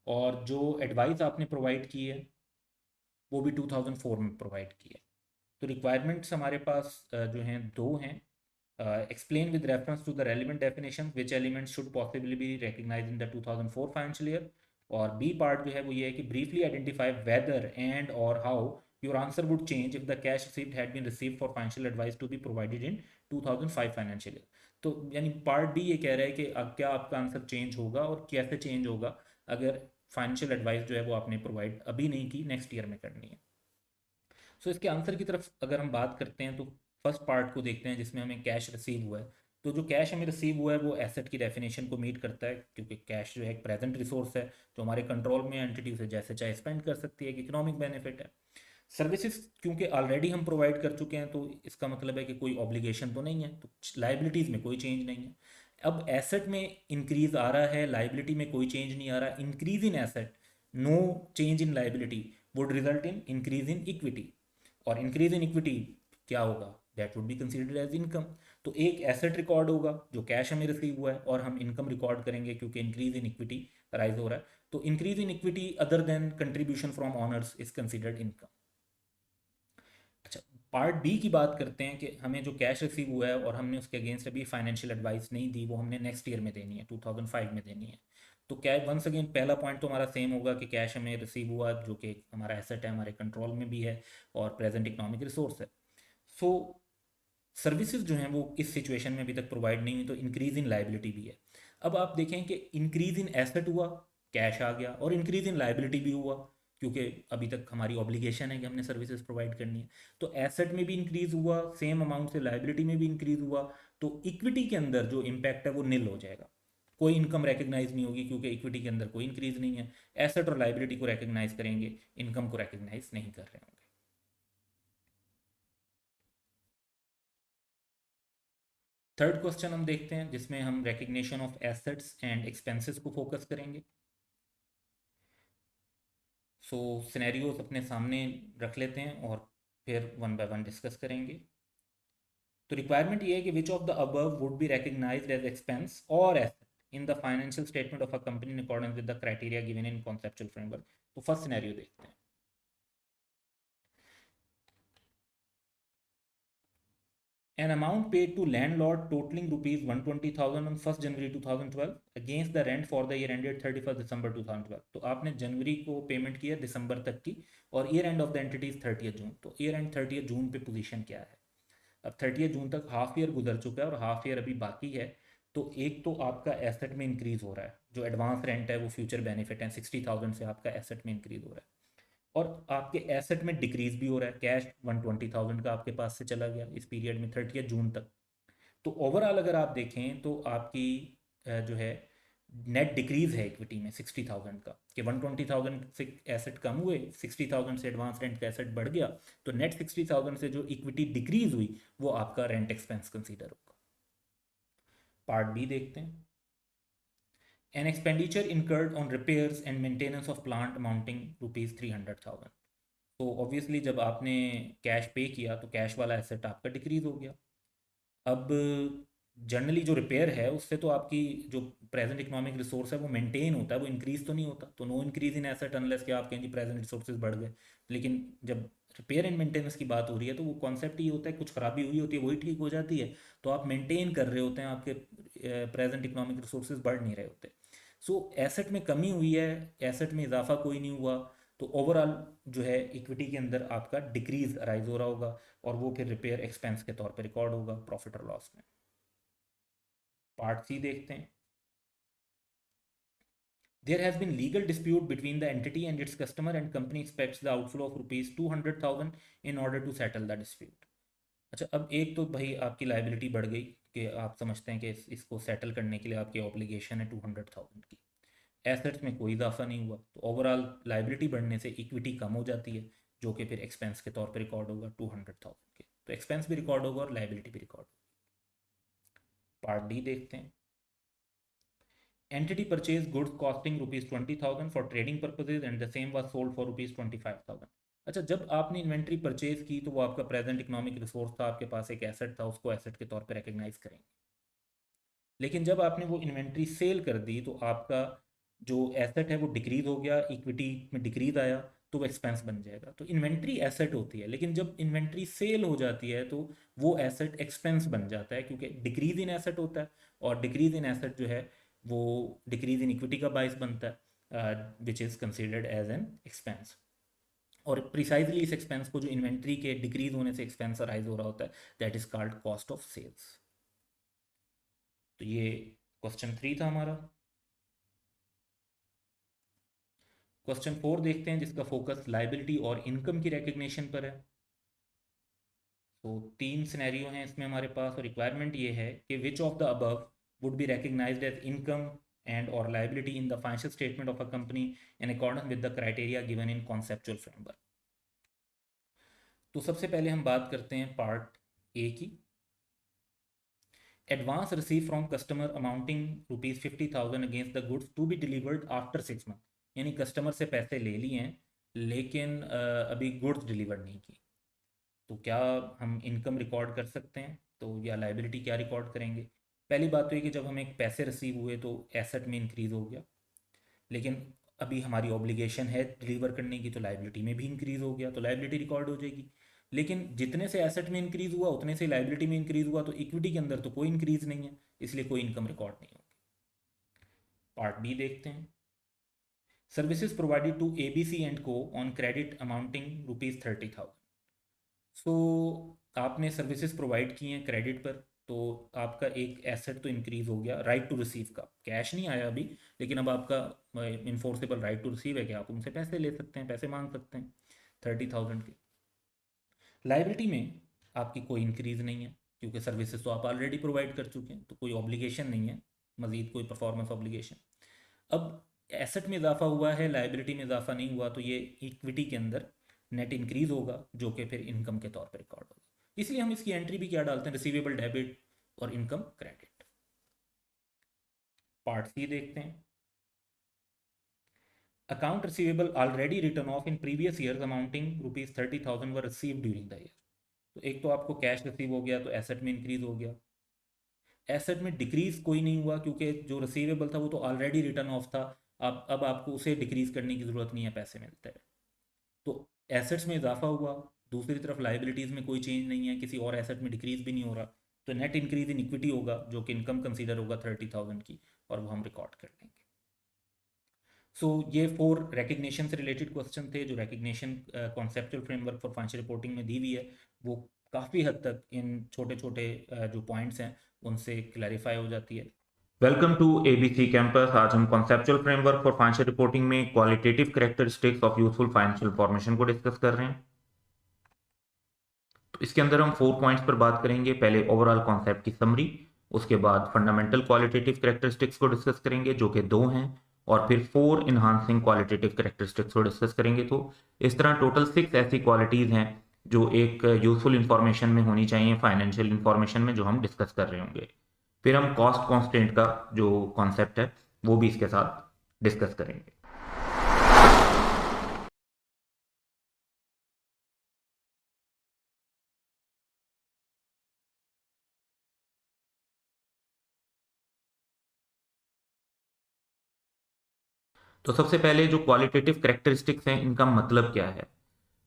और जो एडवाइस आपने प्रोवाइड की है वो भी 2004 में प्रोवाइड की है। तो रिक्वायरमेंट्स हमारे पास जो हैं दो हैं। Explain with reference to the relevant definitions which elements should possibly be recognized in the 2004 financial year। और बी पार्ट जो है वो ये है कि briefly identify whether and or how your answer would change if the cash receipt had been received for financial advice to be provided in 2005 financial year। तो यानी part D ये कह रहा है कि अब क्या आपका आंसर चेंज होगा और कैसे चेंज होगा अगर फाइनेंशियल एडवाइस जो है वो आपने प्रोवाइड अभी नहीं की, नेक्स्ट ईयर में करनी है। सो इसके आंसर की तरफ अगर हम बात करते हैं तो फर्स्ट पार्ट को देखते हैं जिसमें हमें कैश रिसीव हुआ है। तो जो कैश हमें रिसीव हुआ है वो एसेट की डेफिनेशन को मीट करता है क्योंकि कैश जो है एक प्रेजेंट रिसोर्स है जो हमारे कंट्रोल में, एंटिटी उसे जैसे चाहे स्पेंड कर सकती है, एक इकोनॉमिक बेनिफिट है। सर्विसेज क्योंकि ऑलरेडी हम प्रोवाइड कर चुके हैं तो इसका मतलब है कि कोई ऑब्लिगेशन तो नहीं है, तो लाइबिलिटीज़ में कोई चेंज नहीं है। अब एसेट में इंक्रीज आ रहा है, लाइबिलिटी में कोई चेंज नहीं आ रहा। Increase in asset, no change in liability would result in increase in equity, और इंक्रीज इन इक्विटी क्या होगा, that would be considered as income. तो एक एसेट रिकॉर्ड होगा जो कैश हमें रिसीव हुआ है और हम इनकम रिकॉर्ड करेंगे क्योंकि इंक्रीज इन इक्विटी राइज हो रहा है। तो increase in equity other then contribution from honours is considered income. अच्छा, पार्ट बी की बात करते हैं कि हमें जो कैश रिसीव हुआ है और हमने उसके अगेंस्ट अभी फाइनेंशियल एडवाइस नहीं दी, वो हमने नेक्स्ट ईयर में देनी है, 2005 में देनी है। तो क्या वंस अगेन पहला पॉइंट तो हमारा सेम होगा कि कैश हमें रिसीव हुआ जो कि हमारा एसेट है, हमारे कंट्रोल में भी है और प्रेजेंट इकोनॉमिक रिसोर्स है। सो सर्विसेज जो हैं वो इस सिचुएशन में अभी तक प्रोवाइड नहीं हुई, तो इंक्रीज इन लाइबिलिटी भी है। अब आप देखें कि इंक्रीज इन एसेट हुआ, कैश आ गया, और इंक्रीज इन लाइबिलिटी भी हुआ, क्योंकि अभी तक हमारी ऑब्लिगेशन है कि हमने सर्विसेज प्रोवाइड करनी है। तो एसेट में भी इंक्रीज हुआ सेम अमाउंट से, लाइबिलिटी में भी इंक्रीज हुआ, तो इक्विटी के अंदर जो इम्पैक्ट है वो निल हो जाएगा, कोई इनकम रिकग्नाइज नहीं होगी, क्योंकि इक्विटी के अंदर कोई इंक्रीज नहीं है। एसेट और लाइबिलिटी को रिकग्नाइज करेंगे, इनकम को रिकग्नाइज नहीं कर रहे होंगे। थर्ड क्वेश्चन हम देखते हैं, जिसमें हम recognition of assets and expenses को फोकस करेंगे। सो सिनेरियोज अपने सामने रख लेते हैं और फिर वन बाय वन डिस्कस करेंगे। तो रिक्वायरमेंट ये है कि which of the above would be recognised as expense और asset in the financial statement of a company in accordance with the criteria given in conceptual framework. तो first scenario देखते हैं। An amount paid to landlord totaling rupees 120,000 on 1st January 2012 against the rent for the year ended 31st December 2012। तो आपने जनवरी को payment किया दिसंबर तक की, और year end of the entity is 30 जून। तो ईयर एंड 30 जून पे पोजीशन क्या है? अब 30 जून तक हाफ ईयर गुजर चुका है और हाफ ईयर अभी बाकी है। तो एक तो आपका एसेट में इंक्रीज हो रहा है, जो एडवांस रेंट है वो फ्यूचर बेनिफिट है, 60,000 से आपका एसेट में इंक्रीज हो रहा है। और आपके एसेट में डिक्रीज भी हो रहा है, कैश 120,000 का आपके पास से चला गया इस पीरियड में 30 जून तक। तो ओवरऑल अगर आप देखें तो आपकी जो है नेट डिक्रीज है इक्विटी में 60,000 का, कि 120,000 से एसेट कम हुए, 60,000 से एडवांस रेंट का एसेट बढ़ गया, तो नेट 60,000 से जो इक्विटी डिक्रीज हुई वो आपका रेंट एक्सपेंस कंसीडर होगा। पार्ट बी देखते हैं। An expenditure incurred on repairs and maintenance of plant amounting rupees 300,000। तो ऑब्वियसली जब आपने कैश पे किया तो कैश वाला एसेट आपका डिक्रीज हो गया। अब जनरली जो रिपेयर है उससे तो आपकी जो प्रेजेंट इकोनॉमिक रिसोर्स है वो मेंटेन होता है, वो इंक्रीज तो नहीं होता। तो no increase in asset unless कि आप कहें जी प्रेजेंट रिसोर्सेज बढ़ गए। लेकिन जब रिपेयर एंड मेंटेनेंस की बात हो रही है तो वो कॉन्सेप्ट ये होता है, कुछ खराबी हुई होती है वही ठीक हो जाती है, तो आप मेंटेन कर रहे होते हैं, आपके प्रेजेंट इकोनॉमिक रिसोर्सेज बढ़ नहीं रहे होते। सो एसेट में कमी हुई है, एसेट में इजाफा कोई नहीं हुआ, तो ओवरऑल जो है इक्विटी के अंदर आपका डिक्रीज अराइज हो रहा होगा, और वो फिर रिपेयर एक्सपेंस के तौर पे रिकॉर्ड होगा प्रॉफिट और लॉस में। पार्ट सी देखते हैं। There has been legal dispute between the entity and its customer, and company expects the outflow of rupees 200,000 in order to settle the dispute। अच्छा, अब एक तो भाई आपकी लाइबिलिटी बढ़ गई, कि आप समझते हैं कि इसको सेटल करने के लिए आपकी ऑब्लिगेशन है 200,000 की। एसेट्स में कोई इजाफा नहीं हुआ, तो ओवरऑल लाइबिलिटी बढ़ने से इक्विटी कम हो जाती है, जो कि फिर एक्सपेंस के तौर पे रिकॉर्ड होगा 200,000 के। तो एक्सपेंस भी रिकॉर्ड होगा और लाइबिलिटी भी रिकॉर्ड होगा। पार्ट डी देखते हैं। Entity purchased goods costing rupees 20,000 for trading purposes and the same was sold for rupees 25,000। अच्छा, जब आपने इन्वेंट्री परचेज की तो वो आपका प्रेजेंट इकोनॉमिक रिसोर्स था, आपके पास एक एसेट था, उसको एसेट के तौर पे रिकग्नाइज करेंगे। लेकिन जब आपने वो इन्वेंट्री सेल कर दी तो आपका जो एसेट है वो डिक्रीज हो गया, इक्विटी में डिक्रीज आया, तो वो एक्सपेंस बन जाएगा। तो इन्वेंट्री एसेट होती है, लेकिन जब इन्वेंट्री सेल हो जाती है तो वो एसेट एक्सपेंस बन जाता है, क्योंकि डिक्रीज इन एसेट होता है, और डिक्रीज इन एसेट जो है वो डिक्रीज इन इक्विटी का बायस बनता है, which is considered as an expense. और प्रिसाइजली इस एक्सपेंस को, जो इन्वेंट्री के डिक्रीज होने से एक्सपेंस अराइज हो रहा होता है, that is called cost of sales. तो ये क्वेश्चन 3 था हमारा। क्वेश्चन 4 देखते हैं, जिसका फोकस लाइबिलिटी और इनकम की रिकग्निशन पर है। तो 3 सिनेरियो हैं इसमें हमारे पास, और रिक्वायरमेंट ये है कि which of the above would be recognised as income and और liability in the financial statement of a company in accordance with the criteria given in conceptual framework. तो सबसे पहले हम बात करते हैं पार्ट ए की। Advance receive from customer amounting ₹50,000 against the goods to be delivered after 6 month. यानी customer से पैसे ले लिए हैं, लेकिन अभी गुड्स डिलीवर नहीं की। तो क्या हम इनकम रिकॉर्ड कर सकते हैं, तो या लाइबिलिटी क्या रिकॉर्ड करेंगे? पहली बात तो ये कि जब हमें पैसे रिसीव हुए तो एसेट में इंक्रीज़ हो गया, लेकिन अभी हमारी ऑब्लिगेशन है डिलीवर करने की, तो लाइबिलिटी में भी इंक्रीज़ हो गया, तो लाइबिलिटी रिकॉर्ड हो जाएगी। लेकिन जितने से एसेट में इंक्रीज़ हुआ उतने से लाइबिलिटी में इंक्रीज़ हुआ, तो इक्विटी के अंदर तो कोई इंक्रीज़ नहीं है, इसलिए कोई इनकम रिकॉर्ड नहीं होगी। पार्ट बी देखते हैं। Services provided to ABC and co on credit amounting ₹30,000। So आपने सर्विसेज प्रोवाइड की हैं क्रेडिट पर, तो आपका एक एसेट तो इंक्रीज हो गया, राइट टू रिसीव का कैश नहीं आया अभी, लेकिन अब आपका इन्फोर्सेबल राइट टू रिसीव है कि आप उनसे पैसे ले सकते हैं, पैसे मांग सकते हैं 30,000 के। लाइबिलिटी में आपकी कोई इंक्रीज़ नहीं है, क्योंकि सर्विसेज तो आप ऑलरेडी प्रोवाइड कर चुके हैं, तो कोई ऑब्लिगेशन नहीं है, मज़ीद कोई परफॉर्मेंस ऑब्लिगेशन। अब एसेट में इजाफा हुआ है, लाइबिलिटी में इजाफा नहीं हुआ, तो ये इक्विटी के अंदर नेट इंक्रीज होगा, जो कि फिर इनकम के तौर पर रिकॉर्ड होगा। इसलिए हम इसकी एंट्री भी क्या डालते हैं, रिसीवेबल डेबिट और इनकम क्रेडिट। पार्ट सी देखते हैं। Account receivable already return of in previous year amounting ₹30,000 were receive during the year. तो एक तो आपको कैश रिसीव हो गया, तो एसेट में इंक्रीज हो गया। एसेट में डिक्रीज कोई नहीं हुआ, क्योंकि जो रिसीवेबल था वो तो ऑलरेडी रिटर्न ऑफ था, आप अब आपको उसे डिक्रीज करने की ज़रूरत नहीं है, पैसे मिलते हैं। तो एसेट्स में इजाफा हुआ, दूसरी तरफ लाइबिलिटीज़ में कोई चेंज नहीं है, किसी और एसेट में डिक्रीज भी नहीं हो रहा, तो नेट इंक्रीज इन इक्विटी होगा, जो कि इनकम कंसीडर होगा 30,000 की, और वो हम रिकॉर्ड कर लेंगे। सो ये 4 रिकग्निशन से रिलेटेड क्वेश्चन थे, जो recognition conceptual framework for financial reporting में दी हुई है, वो काफ़ी हद तक इन छोटे छोटे जो पॉइंट्स हैं उनसे क्लैरिफाई हो जाती है। Welcome to ABC campus. आज हम conceptual framework for financial reporting में qualitative characteristics of useful financial information को डिस्कस कर रहे हैं। तो इसके अंदर हम 4 पॉइंट्स पर बात करेंगे। पहले ओवरऑल कॉन्सेप्ट की समरी, उसके बाद फंडामेंटल क्वालिटेटिव कैरेक्टरिस्टिक्स को डिस्कस करेंगे, जो कि 2 हैं, और फिर 4 इन्हांसिंग क्वालिटेटिव कैरेक्टरिस्टिक्स को डिस्कस करेंगे। तो इस तरह टोटल 6 ऐसी क्वालिटीज़ हैं जो एक यूजफुल इंफॉर्मेशन में होनी चाहिए, फाइनेंशियल इंफॉर्मेशन में, जो हम डिस्कस कर रहे होंगे। फिर हम कॉस्ट कॉन्स्टेंट का जो कॉन्सेप्ट है वो भी इसके साथ डिस्कस करेंगे। तो सबसे पहले जो क्वालिटेटिव कैरेक्टरिस्टिक्स हैं, इनका मतलब क्या है।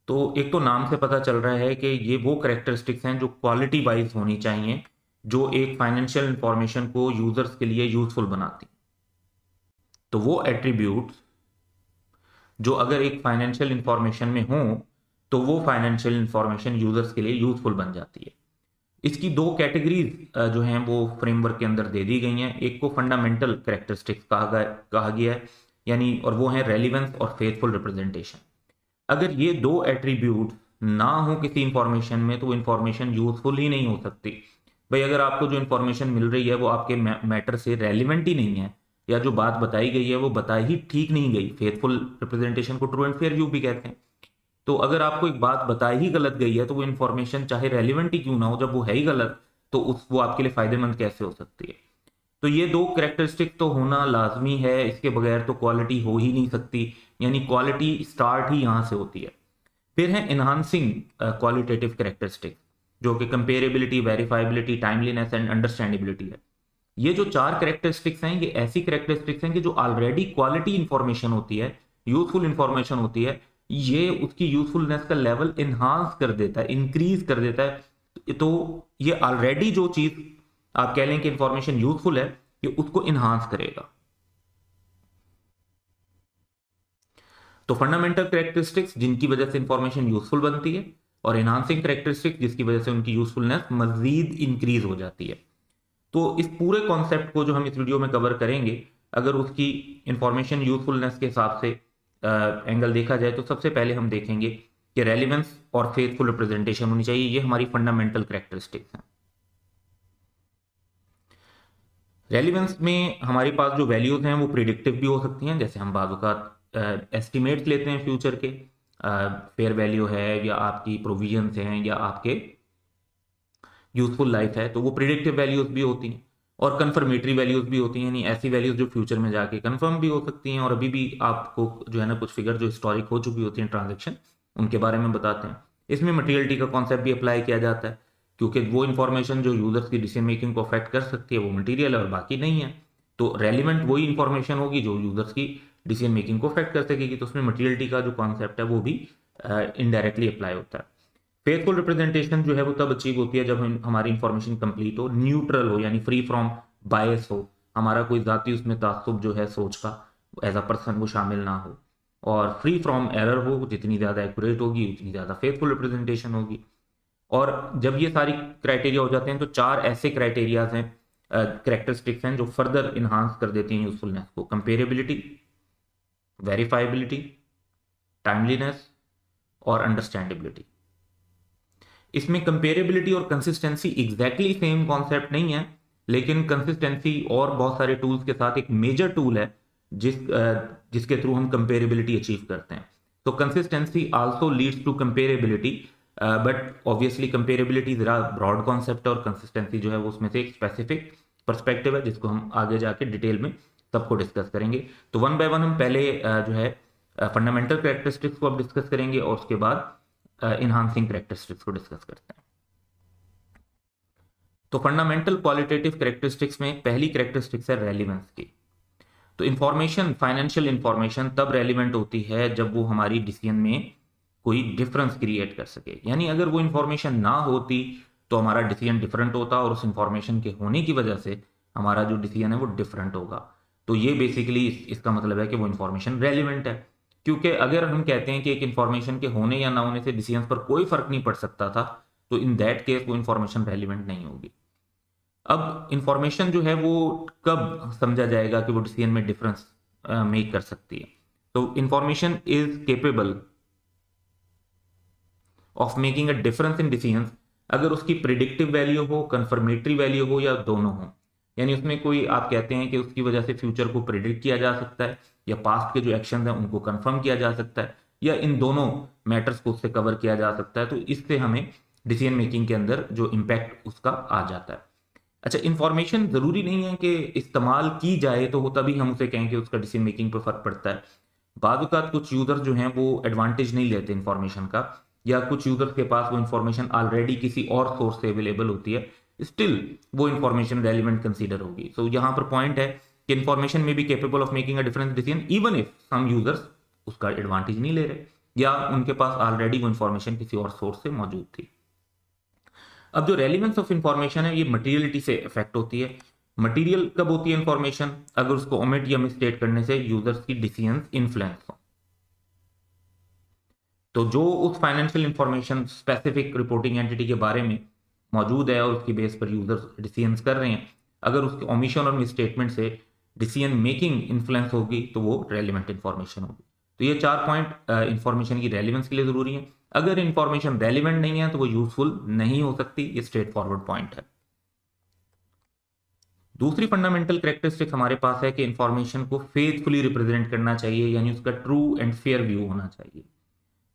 तो एक तो नाम से पता चल रहा है कि ये वो कैरेक्टरिस्टिक्स हैं जो क्वालिटी वाइज होनी चाहिए, जो एक फाइनेंशियल इंफॉर्मेशन को यूजर्स के लिए यूजफुल बनाती। तो वो एट्रीब्यूट्स जो अगर एक फाइनेंशियल इंफॉर्मेशन में हो, तो वो फाइनेंशियल इंफॉर्मेशन यूजर्स के लिए यूजफुल बन जाती है। इसकी 2 कैटेगरीज जो हैं वो फ्रेमवर्क के अंदर दे दी गई हैं। एक को फंडामेंटल कैरेक्टरिस्टिक्स कहा गया है, यानी, और वो है रेलिवेंस और फेथफुल रिप्रेजेंटेशन। अगर ये 2 एट्रीब्यूट ना हो किसी इंफॉर्मेशन में, तो वो इंफॉर्मेशन यूजफुल ही नहीं हो सकती। भाई, अगर आपको जो इंफॉर्मेशन मिल रही है वो आपके मैटर से रेलिवेंट ही नहीं है, या जो बात बताई गई है वो बताई ही ठीक नहीं गई, फेथफुल रिप्रेजेंटेशन को ट्रू एंड फेयर व्यू भी कहते हैं। तो अगर आपको एक बात बताई ही गलत गई है, तो वो इन्फॉर्मेशन चाहे रेलिवेंट ही क्यों ना हो, जब वो है ही गलत, तो वो आपके लिए फायदेमंद कैसे हो सकती है। तो ये 2 कैरेक्टरिस्टिक तो होना लाजमी है, इसके बगैर तो क्वालिटी हो ही नहीं सकती, यानी क्वालिटी स्टार्ट ही यहां से होती है। फिर है इनहांसिंग क्वालिटेटिव कैरेक्टरिस्टिक, जो कि comparability, verifiability, timeliness and understandability है। ये जो 4 कैरेक्टरिस्टिक्स हैं, ये ऐसी कैरेक्टरिस्टिक्स हैं कि जो ऑलरेडी क्वालिटी इंफॉर्मेशन होती है, यूजफुल इंफॉर्मेशन होती है, ये उसकी यूजफुलनेस का लेवल इनहांस कर देता है, इंक्रीज कर देता है। तो ये ऑलरेडी जो चीज आप कह लें कि इंफॉर्मेशन यूजफुल है, ये उसको इनहांस करेगा। तो फंडामेंटल कैरेक्टरिस्टिक्स जिनकी वजह से इंफॉर्मेशन यूजफुल बनती है, और एनहांसिंग कैरेक्टरिस्टिक्स जिसकी वजह से उनकी यूजफुलनेस मजीद इंक्रीज हो जाती है। तो इस पूरे कॉन्सेप्ट को जो हम इस वीडियो में कवर करेंगे, अगर उसकी इंफॉर्मेशन यूजफुलनेस के हिसाब से एंगल देखा जाए, तो सबसे पहले हम देखेंगे कि रेलिवेंस और फेथफुल रिप्रेजेंटेशन होनी चाहिए। ये हमारी फंडामेंटल कैरेक्टरिस्टिक्स हैं। रेलिवेंस में हमारे पास जो वैल्यूज हैं वो प्रिडिक्टिव भी हो सकती हैं, जैसे हम बाजू का एस्टिमेट्स लेते हैं फ्यूचर के, फेयर वैल्यू है, या आपकी प्रोविजंस हैं, या आपके यूजफुल लाइफ है, तो वो प्रिडिक्टिव वैल्यूज भी होती हैं। और कन्फर्मेटरी वैल्यूज भी होती हैं, यानी ऐसी वैल्यूज जो फ्यूचर में जाके कंफर्म भी हो सकती हैं, और अभी भी आपको जो है ना कुछ फिगर जो हिस्टोरिक हो चुकी होती हैं ट्रांजेक्शन, उनके बारे में बताते हैं। इसमें मटेरियलिटी का कॉन्सेप्ट भी अप्लाई किया जाता है, क्योंकि वो इन्फॉर्मेशन जो यूजर्स की डिसीजन मेकिंग को अफेक्ट कर सकती है वो मटेरियल है और बाकी नहीं है। तो रेलिवेंट वही इंफॉर्मेशन होगी जो यूजर्स की डिसीजन मेकिंग को अफेक्ट कर सकेगी, तो उसमें मटेरियलिटी का जो कॉन्सेप्ट है वो भी इनडायरेक्टली अप्लाई होता है। फेथफुल रिप्रेजेंटेशन जो है वो तब अचीव होती है जब हमारी इंफॉर्मेशन कंप्लीट हो, न्यूट्रल हो, यानी फ्री फ्रॉम बायस हो, हमारा कोई जाती उसमें तासुब जो है सोच का एज अ पर्सन वो शामिल ना हो, और फ्री फ्रॉम एरर हो। जितनी ज़्यादा एक्यूरेट होगी उतनी ज़्यादा फेथफुल रिप्रेजेंटेशन होगी। और जब ये सारी क्राइटेरिया हो जाते हैं तो 4 ऐसे क्राइटेरियाज हैं, कैरेक्टरिस्टिक्स हैं जो फर्दर इन्हांस कर देती हैं यूजफुलनेस को: कंपेरेबिलिटी, वेरीफाइबिलिटी, टाइमलीनेस और अंडरस्टैंडेबिलिटी। इसमें कंपेरेबिलिटी और कंसिस्टेंसी एग्जैक्टली सेम कॉन्सेप्ट नहीं है, लेकिन कंसिस्टेंसी और बहुत सारे टूल्स के साथ एक मेजर टूल है जिसके थ्रू हम कंपेरेबिलिटी अचीव करते हैं। तो consistency also leads to comparability, but obviously comparability जरा ब्रॉड कॉन्सेप्ट है और कंसिस्टेंसी जो है वो उसमें से एक स्पेसिफिक पर्सपेक्टिव है जिसको हम आगे जाके डिटेल में सबको डिस्कस करेंगे। तो वन बाय वन हम पहले जो है फंडामेंटल कैरेक्टरिस्टिक्स को अब डिस्कस करेंगे और उसके बाद इनहांसिंग कैरेक्टरिस्टिक्स को डिस्कस करते हैं। तो फंडामेंटल क्वालिटेटिव कैरेक्टरिस्टिक्स में पहली कैरेक्टरिस्टिक्स है रेलिवेंस की। तो इंफॉर्मेशन, फाइनेंशियल इंफॉर्मेशन तब रेलिवेंट होती है जब वो हमारी डिसीजन में कोई डिफरेंस क्रिएट कर सके। यानी अगर वो इंफॉर्मेशन ना होती तो हमारा डिसीजन डिफरेंट होता और उस इंफॉर्मेशन के होने की वजह से हमारा जो डिसीजन है वो डिफरेंट होगा। तो ये बेसिकली इसका मतलब है कि वो इंफॉर्मेशन रेलिवेंट है। क्योंकि अगर हम कहते हैं कि एक इंफॉर्मेशन के होने या ना होने से डिसीजन पर कोई फर्क नहीं पड़ सकता था, तो इन दैट केस वो इंफॉर्मेशन रेलिवेंट नहीं होगी। अब इंफॉर्मेशन जो है वो कब समझा जाएगा कि वो डिसीजन में डिफरेंस मेक कर सकती है? तो information is capable of making a difference in decisions अगर उसकी प्रिडिक्टिव वैल्यू हो, कंफर्मेटरी वैल्यू हो या दोनों हो। यानी उसमें कोई आप कहते हैं कि उसकी वजह से फ्यूचर को प्रिडिक्ट किया जा सकता है या पास्ट के जो एक्शन हैं उनको कंफर्म किया जा सकता है या इन दोनों मैटर्स को उससे कवर किया जा सकता है। तो इससे हमें डिसीजन मेकिंग के अंदर जो इम्पैक्ट उसका आ जाता है। अच्छा, इंफॉर्मेशन जरूरी नहीं है कि इस्तेमाल की जाए तो तभी हम उसे कहें कि उसका डिसीजन मेकिंग पर फर्क पड़ता है। बाज़ कुछ यूजर जो हैं वो एडवांटेज नहीं लेते इंफॉर्मेशन का, या कुछ यूजर्स के पास वो इंफॉर्मेशन ऑलरेडी किसी और सोर्स से अवेलेबल होती है, स्टिल वो इंफॉर्मेशन रेलिवेंट कंसीडर होगी। सो यहाँ पर पॉइंट है कि इंफॉर्मेशन में be capable of making a difference decision even if some users उसका एडवांटेज नहीं ले रहे या उनके पास ऑलरेडी वो इंफॉर्मेशन किसी और सोर्स से मौजूद थी। अब जो रेलिवेंस ऑफ इंफॉर्मेशन है ये मटीरियलिटी से इफेक्ट होती है। मटीरियल कब होती है इंफॉर्मेशन? अगर उसको ओमिट या मिसस्टेट करने से यूजर्स की डिसीजन इन्फ्लुएंस हो। तो जो उस financial information specific reporting entity के बारे में मौजूद है और उसकी बेस पर यूजर्स डिसीजंस कर रहे हैं, अगर उसके ओमिशन और मिसस्टेटमेंट से डिसीजन मेकिंग इन्फ्लुएंस होगी तो वो रेलिवेंट इंफॉर्मेशन होगी। तो ये 4 पॉइंट इंफॉर्मेशन की रेलिवेंस के लिए जरूरी है। अगर इंफॉर्मेशन रेलिवेंट नहीं है तो वो यूजफुल नहीं हो सकती। ये स्ट्रेट फॉरवर्ड पॉइंट है। दूसरी फंडामेंटल कैरेक्टरिस्टिक हमारे पास है कि इंफॉर्मेशन को फेथफुली रिप्रेजेंट करना चाहिए, यानी उसका ट्रू एंड फेयर व्यू होना चाहिए।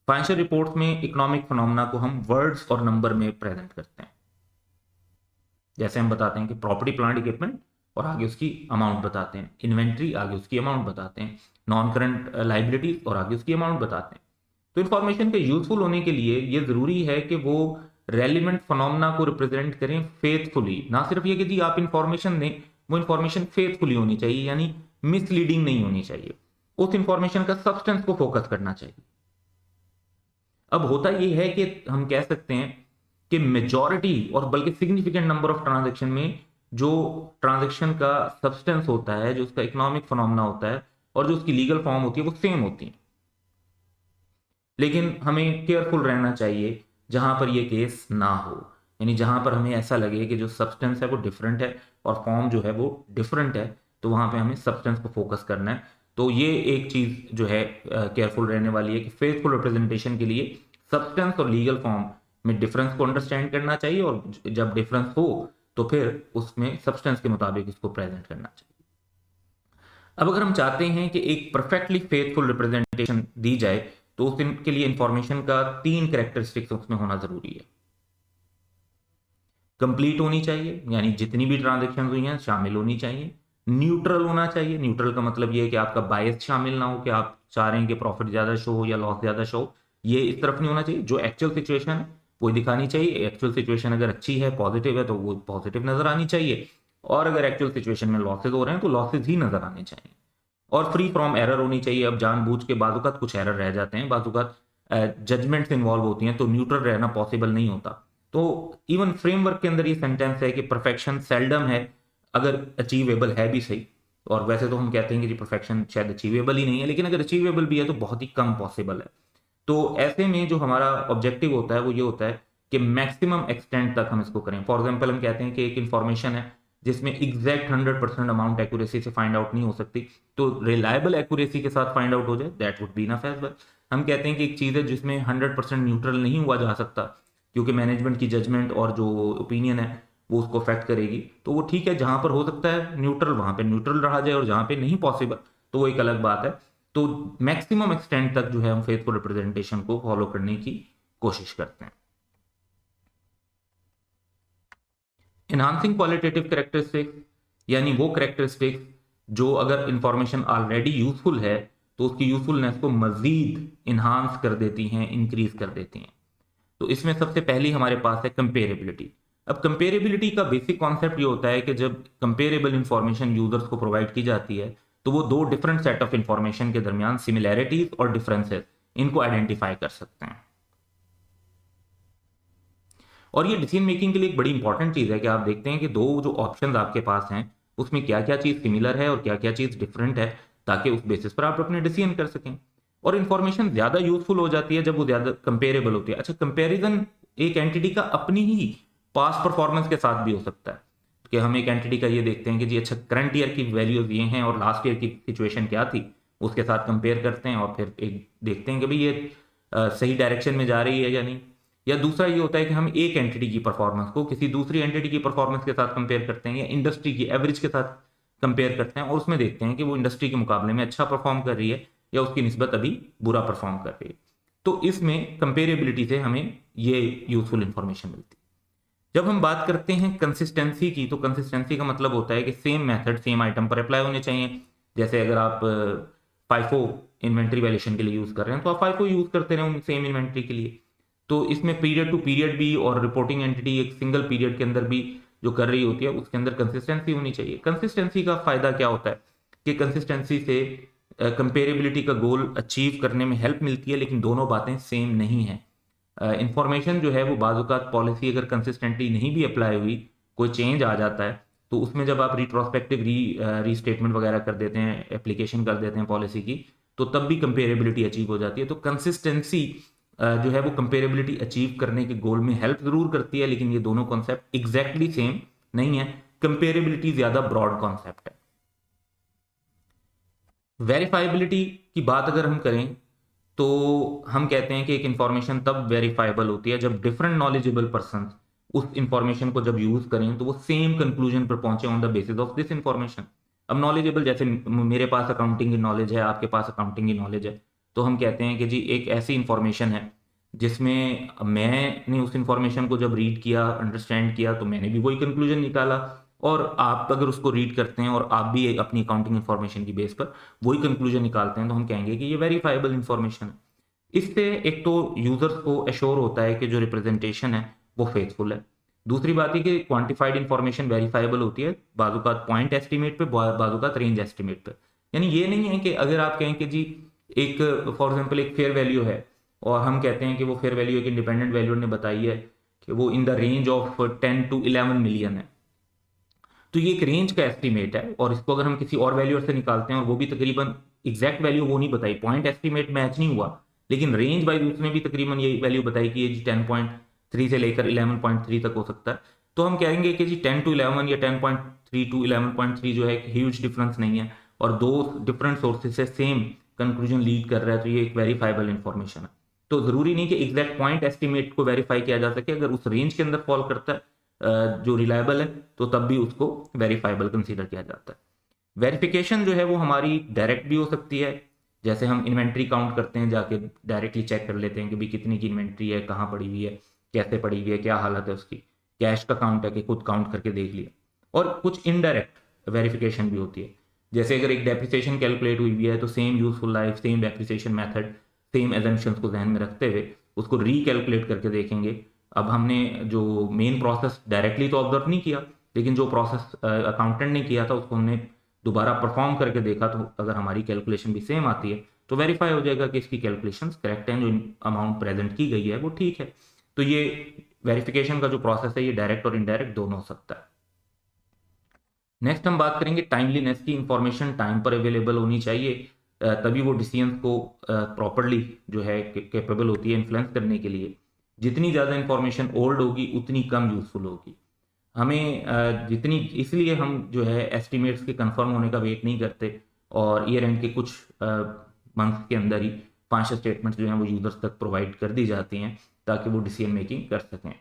फाइनेंशियल रिपोर्ट्स में इकोनॉमिक फिनोमेना को हम वर्ड्स और नंबर में प्रेजेंट करते हैं। जैसे हम बताते हैं कि प्रॉपर्टी प्लांट इक्विपमेंट और आगे उसकी अमाउंट बताते हैं, इन्वेंट्री आगे उसकी अमाउंट बताते हैं, नॉन करंट लाइबिलिटीज और आगे उसकी अमाउंट बताते हैं। तो इन्फॉर्मेशन के यूजफुल होने के लिए ये जरूरी है कि वो रेलिवेंट फिनोमेना को रिप्रेजेंट करें फेथफुली। ना सिर्फ ये कि जी आप इंफॉर्मेशन दें, वो इंफॉर्मेशन फेथफुली होनी चाहिए, यानी मिसलीडिंग नहीं होनी चाहिए। उस इंफॉर्मेशन का सब्सटेंस को फोकस करना चाहिए। अब होता यह है कि हम कह सकते हैं कि मेजॉरिटी और बल्कि सिग्निफिकेंट नंबर ऑफ ट्रांजैक्शन में जो ट्रांजैक्शन का सब्सटेंस होता है, जो उसका इकोनॉमिक फिनोमेना होता है और जो उसकी लीगल फॉर्म होती है वो सेम होती है। लेकिन हमें केयरफुल रहना चाहिए जहां पर ये केस ना हो, यानी जहां पर हमें ऐसा लगे कि जो सब्सटेंस है वो डिफरेंट है और फॉर्म जो है वो डिफरेंट है, तो वहां पे हमें सब्सटेंस को फोकस करना है। तो ये एक चीज जो है केयरफुल रहने वाली है कि फेथफुल रिप्रेजेंटेशन के लिए सब्सटेंस और लीगल फॉर्म में डिफरेंस को अंडरस्टैंड करना चाहिए और जब डिफरेंस हो तो फिर उसमें सब्सटेंस के मुताबिक इसको प्रेजेंट करना चाहिए। अब अगर हम चाहते हैं कि एक परफेक्टली फेथफुल रिप्रेजेंटेशन दी जाए तो उसके लिए इंफॉर्मेशन का 3 कैरेक्टरिस्टिक्स उसमें होना जरूरी है। कंप्लीट होनी चाहिए, यानी जितनी भी ट्रांजेक्शन हुई हैं शामिल होनी चाहिए। न्यूट्रल होना चाहिए। न्यूट्रल का मतलब ये है कि आपका बायस शामिल ना हो कि आप चाह रहे हैं कि प्रॉफिट ज्यादा शो हो या लॉस ज्यादा शो हो, ये इस तरफ नहीं होना चाहिए। जो एक्चुअल सिचुएशन है वो दिखानी चाहिए। एक्चुअल सिचुएशन अगर अच्छी है, पॉजिटिव है, तो वो पॉजिटिव नजर आनी चाहिए और अगर एक्चुअल सिचुएशन में लॉसेज हो रहे हैं तो लॉसेज ही नजर आने चाहिए और फ्री फ्रॉम एरर होनी चाहिए। अब जानबूझ के बाजुकात कुछ एरर रह जाते हैं, बाजुकात जजमेंट्स इन्वॉल्व होती हैं, तो न्यूट्रल रहना पॉसिबल नहीं होता। तो इवन फ्रेमवर्क के अंदर ये सेंटेंस है कि परफेक्शन सेल्डम है अगर अचीवेबल है भी सही। और वैसे तो हम कहते हैं कि परफेक्शन शायद अचीवेबल ही नहीं है, लेकिन अगर अचीवेबल भी है तो बहुत ही कम पॉसिबल है। तो ऐसे में जो हमारा ऑब्जेक्टिव होता है वो ये होता है कि मैक्सिमम एक्सटेंट तक हम इसको करें। फॉर एग्जाम्पल हम कहते हैं कि एक इन्फॉर्मेशन है जिसमें एग्जैक्ट 100% अमाउंट एक्यूरेसी से फाइंड आउट नहीं हो सकती, तो रिलायबल एक्यूरेसी के साथ फाइंड आउट हो जाए, that would be enough as well. हम कहते हैं कि एक चीज़ है जिसमें 100% न्यूट्रल नहीं हुआ जा सकता क्योंकि मैनेजमेंट की जजमेंट और जो ओपिनियन है वो उसको अफेक्ट करेगी, तो वो ठीक है, जहां पर हो सकता है न्यूट्रल वहां पे न्यूट्रल रहा जाए और जहां पे नहीं पॉसिबल तो वो एक अलग बात है। तो मैक्सिमम एक्सटेंट तक जो है हम फेथफुल रिप्रेजेंटेशन को फॉलो करने की कोशिश करते हैं। इनहांसिंग क्वालिटेटिव कैरेक्टरिस्टिक्स, यानी वो कैरेक्टरिस्टिक्स जो अगर इंफॉर्मेशन ऑलरेडी यूजफुल है तो उसकी यूजफुलनेस को मजीद इन्हांस कर देती हैं, इंक्रीज कर देती हैं। तो इसमें सबसे पहली हमारे पास है कंपेरेबिलिटी। अब कंपेरेबिलिटी का बेसिक कॉन्सेप्ट ये होता है कि जब कंपेरेबल इंफॉर्मेशन यूजर्स को प्रोवाइड की जाती है तो वो दो डिफरेंट सेट ऑफ इंफॉर्मेशन के दरमियान सिमिलैरिटीज और डिफरेंसेस इनको आइडेंटिफाई कर सकते हैं। और ये डिसीजन मेकिंग के लिए एक बड़ी इंपॉर्टेंट चीज है कि आप देखते हैं कि दो जो ऑप्शंस आपके पास हैं उसमें क्या क्या चीज सिमिलर है और क्या क्या चीज डिफरेंट है, ताकि उस बेसिस पर आप अपने डिसीजन कर सकें। और इंफॉर्मेशन ज्यादा यूजफुल हो जाती है जब वो ज्यादा कंपेरेबल होती है। अच्छा, कंपेरिजन एक एंटिटी का अपनी ही पास्ट परफॉर्मेंस के साथ भी हो सकता है कि हम एक एंटिटी का ये देखते हैं कि जी अच्छा करंट ईयर की वैल्यूज ये हैं और लास्ट ईयर की सिचुएशन क्या थी, उसके साथ कंपेयर करते हैं और फिर एक देखते हैं कि भाई ये सही डायरेक्शन में जा रही है या नहीं। या दूसरा ये होता है कि हम एक एंटिटी की परफॉर्मेंस को किसी दूसरी एंटिटी की परफॉर्मेंस के साथ कंपेयर करते हैं या इंडस्ट्री की एवरेज के साथ कंपेयर करते हैं और उसमें देखते हैं कि वो इंडस्ट्री के मुकाबले में अच्छा परफॉर्म कर रही है या उसकी निस्बत अभी बुरा परफॉर्म कर रही है। तो इसमें कंपेरेबिलिटी से हमें ये यूजफुल इंफॉर्मेशन मिलती है। जब हम बात करते हैं कंसिस्टेंसी की, तो कंसिस्टेंसी का मतलब होता है कि सेम मेथड सेम आइटम पर अप्लाई होने चाहिए। जैसे अगर आप फाइफो इन्वेंट्री वैल्यूएशन के लिए यूज कर रहे हैं तो आप फाइफो यूज करते रहे सेम इन्वेंट्री के लिए। तो इसमें पीरियड टू पीरियड भी और रिपोर्टिंग एंटिटी एक सिंगल पीरियड के अंदर भी जो कर रही होती है उसके अंदर कंसिस्टेंसी होनी चाहिए। कंसिस्टेंसी का फायदा क्या होता है कि कंसिस्टेंसी से कंपेरेबिलिटी का गोल अचीव करने में हेल्प मिलती है, लेकिन दोनों बातें सेम नहीं है। इंफॉर्मेशन जो है वो बाज़-औक़ात पॉलिसी अगर कंसिस्टेंटली नहीं भी अप्लाई हुई, कोई चेंज आ जाता है तो उसमें जब आप रिट्रोस्पेक्टिव रीस्टेटमेंट वगैरह कर देते हैं, एप्लीकेशन कर देते हैं पॉलिसी की, तो तब भी कंपेरेबिलिटी अचीव हो जाती है। तो कंसिस्टेंसी जो है वो कंपेरेबिलिटी अचीव करने के गोल में हेल्प जरूर करती है, लेकिन ये दोनों कॉन्सेप्ट एग्जैक्टली सेम नहीं है। कंपेरेबिलिटी ज्यादा ब्रॉड कॉन्सेप्ट है। वेरीफाइबिलिटी की बात अगर हम करें तो हम कहते हैं कि एक इंफॉर्मेशन तब वेरीफाइबल होती है जब डिफरेंट नॉलेजेबल पर्सन उस इंफॉर्मेशन को जब यूज करें तो वो सेम कंक्लूजन पर पहुंचे on the basis of this information. अब नॉलेजेबल जैसे मेरे पास अकाउंटिंग की नॉलेज है, आपके पास अकाउंटिंग की नॉलेज है, तो हम कहते हैं कि जी एक ऐसी इंफॉर्मेशन है जिसमें मैंने उस इंफॉर्मेशन को जब रीड किया, अंडरस्टैंड किया, तो मैंने भी वही कंक्लूजन निकाला, और आप अगर उसको रीड करते हैं और आप भी अपनी अकाउंटिंग इंफॉर्मेशन की बेस पर वही कंक्लूजन निकालते हैं, तो हम कहेंगे कि ये वेरीफाइबल इंफॉर्मेशन है। इससे एक तो यूजर्स को एश्योर होता है कि जो रिप्रेजेंटेशन है वो फेथफुल है। दूसरी बात है कि क्वांटिफाइड इंफॉर्मेशन वेरीफाइबल होती है, बाजुकात पॉइंट एस्टिमेट पे, बाजुकात रेंज एस्टिमेट पे। यानी ये नहीं है कि अगर आप कहें कि जी एक फॉर एग्जांपल एक फेयर वैल्यू है और हम कहते हैं कि वो फेयर वैल्यू एक इंडिपेंडेंट वैल्यू ने बताई है कि वो in the range of 10 to 11 million है, तो ये एक रेंज का एस्टिमेट है और इसको अगर हम किसी और वैल्यू से निकालते हैं और वो भी तकरीबन एग्जैक्ट वैल्यू वो नहीं बताई, पॉइंट एस्टिमेट मैच नहीं हुआ, लेकिन रेंज वाइज उसने भी तकरीबन ये वैल्यू बताई कि ये जी 10.3 से लेकर 11.3 तक हो सकता है, तो हम कहेंगे कि जी 10 to 11 या 10.3 to 11.3 जो है एक ह्यूज डिफरेंस नहीं है और दो डिफरेंट सोर्सेज से सेम कंक्लूजन लीड कर रहा है, तो ये एक वेरीफाइबल इंफॉर्मेशन है। तो जरूरी नहीं कि एग्जैक्ट पॉइंट एस्टिमेट को वेरीफाई किया जा सके, अगर उस रेंज के अंदर फॉल करता है जो रिलायबल है तो तब भी उसको वेरीफाइबल कंसीडर किया जाता है। वेरिफिकेशन जो है वो हमारी डायरेक्ट भी हो सकती है, जैसे हम इन्वेंट्री काउंट करते हैं, जाके डायरेक्टली चेक कर लेते हैं कि भाई कितनी की इन्वेंट्री है, कहाँ पड़ी हुई है, कैसे पड़ी हुई है, क्या हालत है उसकी, कैश का काउंट है कि खुद काउंट करके देख लिया। और कुछ इनडायरेक्ट वेरिफिकेशन भी होती है, जैसे अगर एक डेप्रिसिएशन कैलकुलेट हुई है तो same useful life, same depreciation method, same assumptions को ध्यान में रखते हुए उसको रीकैलकुलेट करके देखेंगे। अब हमने जो मेन प्रोसेस डायरेक्टली तो ऑब्जर्व नहीं किया, लेकिन जो प्रोसेस अकाउंटेंट ने किया था उसको हमने दोबारा परफॉर्म करके देखा, तो अगर हमारी कैलकुलेशन भी सेम आती है तो वेरीफाई हो जाएगा कि इसकी कैलकुलेशंस करेक्ट हैं, जो अमाउंट प्रेजेंट की गई है वो ठीक है। तो ये वेरिफिकेशन का जो प्रोसेस है ये डायरेक्ट और इनडायरेक्ट दोनों हो सकता है। नेक्स्ट हम बात करेंगे टाइमलीनेस की। इंफॉर्मेशन टाइम पर अवेलेबल होनी चाहिए, तभी वो डिसीजन को प्रॉपरली जो है कैपेबल होती है इन्फ्लुएंस करने के लिए। जितनी ज़्यादा इंफॉर्मेशन ओल्ड होगी उतनी कम यूज़फुल होगी। हमें जितनी, इसलिए हम जो है एस्टिमेट्स के कंफर्म होने का वेट नहीं करते और ईयर एंड के कुछ मंथ्स के अंदर ही फाइनेंशियल स्टेटमेंट्स जो हैं वो यूज़र्स तक प्रोवाइड कर दी जाती हैं ताकि वो डिसीजन मेकिंग कर सकें।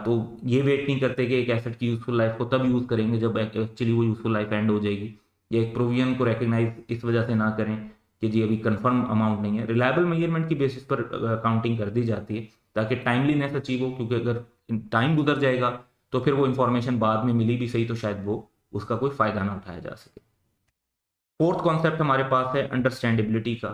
तो ये वेट नहीं करते कि एक एसेट की यूज़फुल लाइफ को तब यूज़ करेंगे जब एक्चुअली वो यूज़फुल लाइफ एंड हो जाएगी, या एक प्रोविजन को रिकग्नाइज इस वजह से ना करें कि जी अभी कंफर्म अमाउंट नहीं है। रिलायबल मेजरमेंट की बेसिस पर काउंटिंग कर दी जाती है ताकि टाइमलीनेस अचीव हो, क्योंकि अगर टाइम गुजर जाएगा तो फिर वो इन्फॉर्मेशन बाद में मिली भी सही तो शायद वो उसका कोई फ़ायदा ना उठाया जा सके। फोर्थ कॉन्सेप्ट हमारे पास है अंडरस्टैंडेबिलिटी का।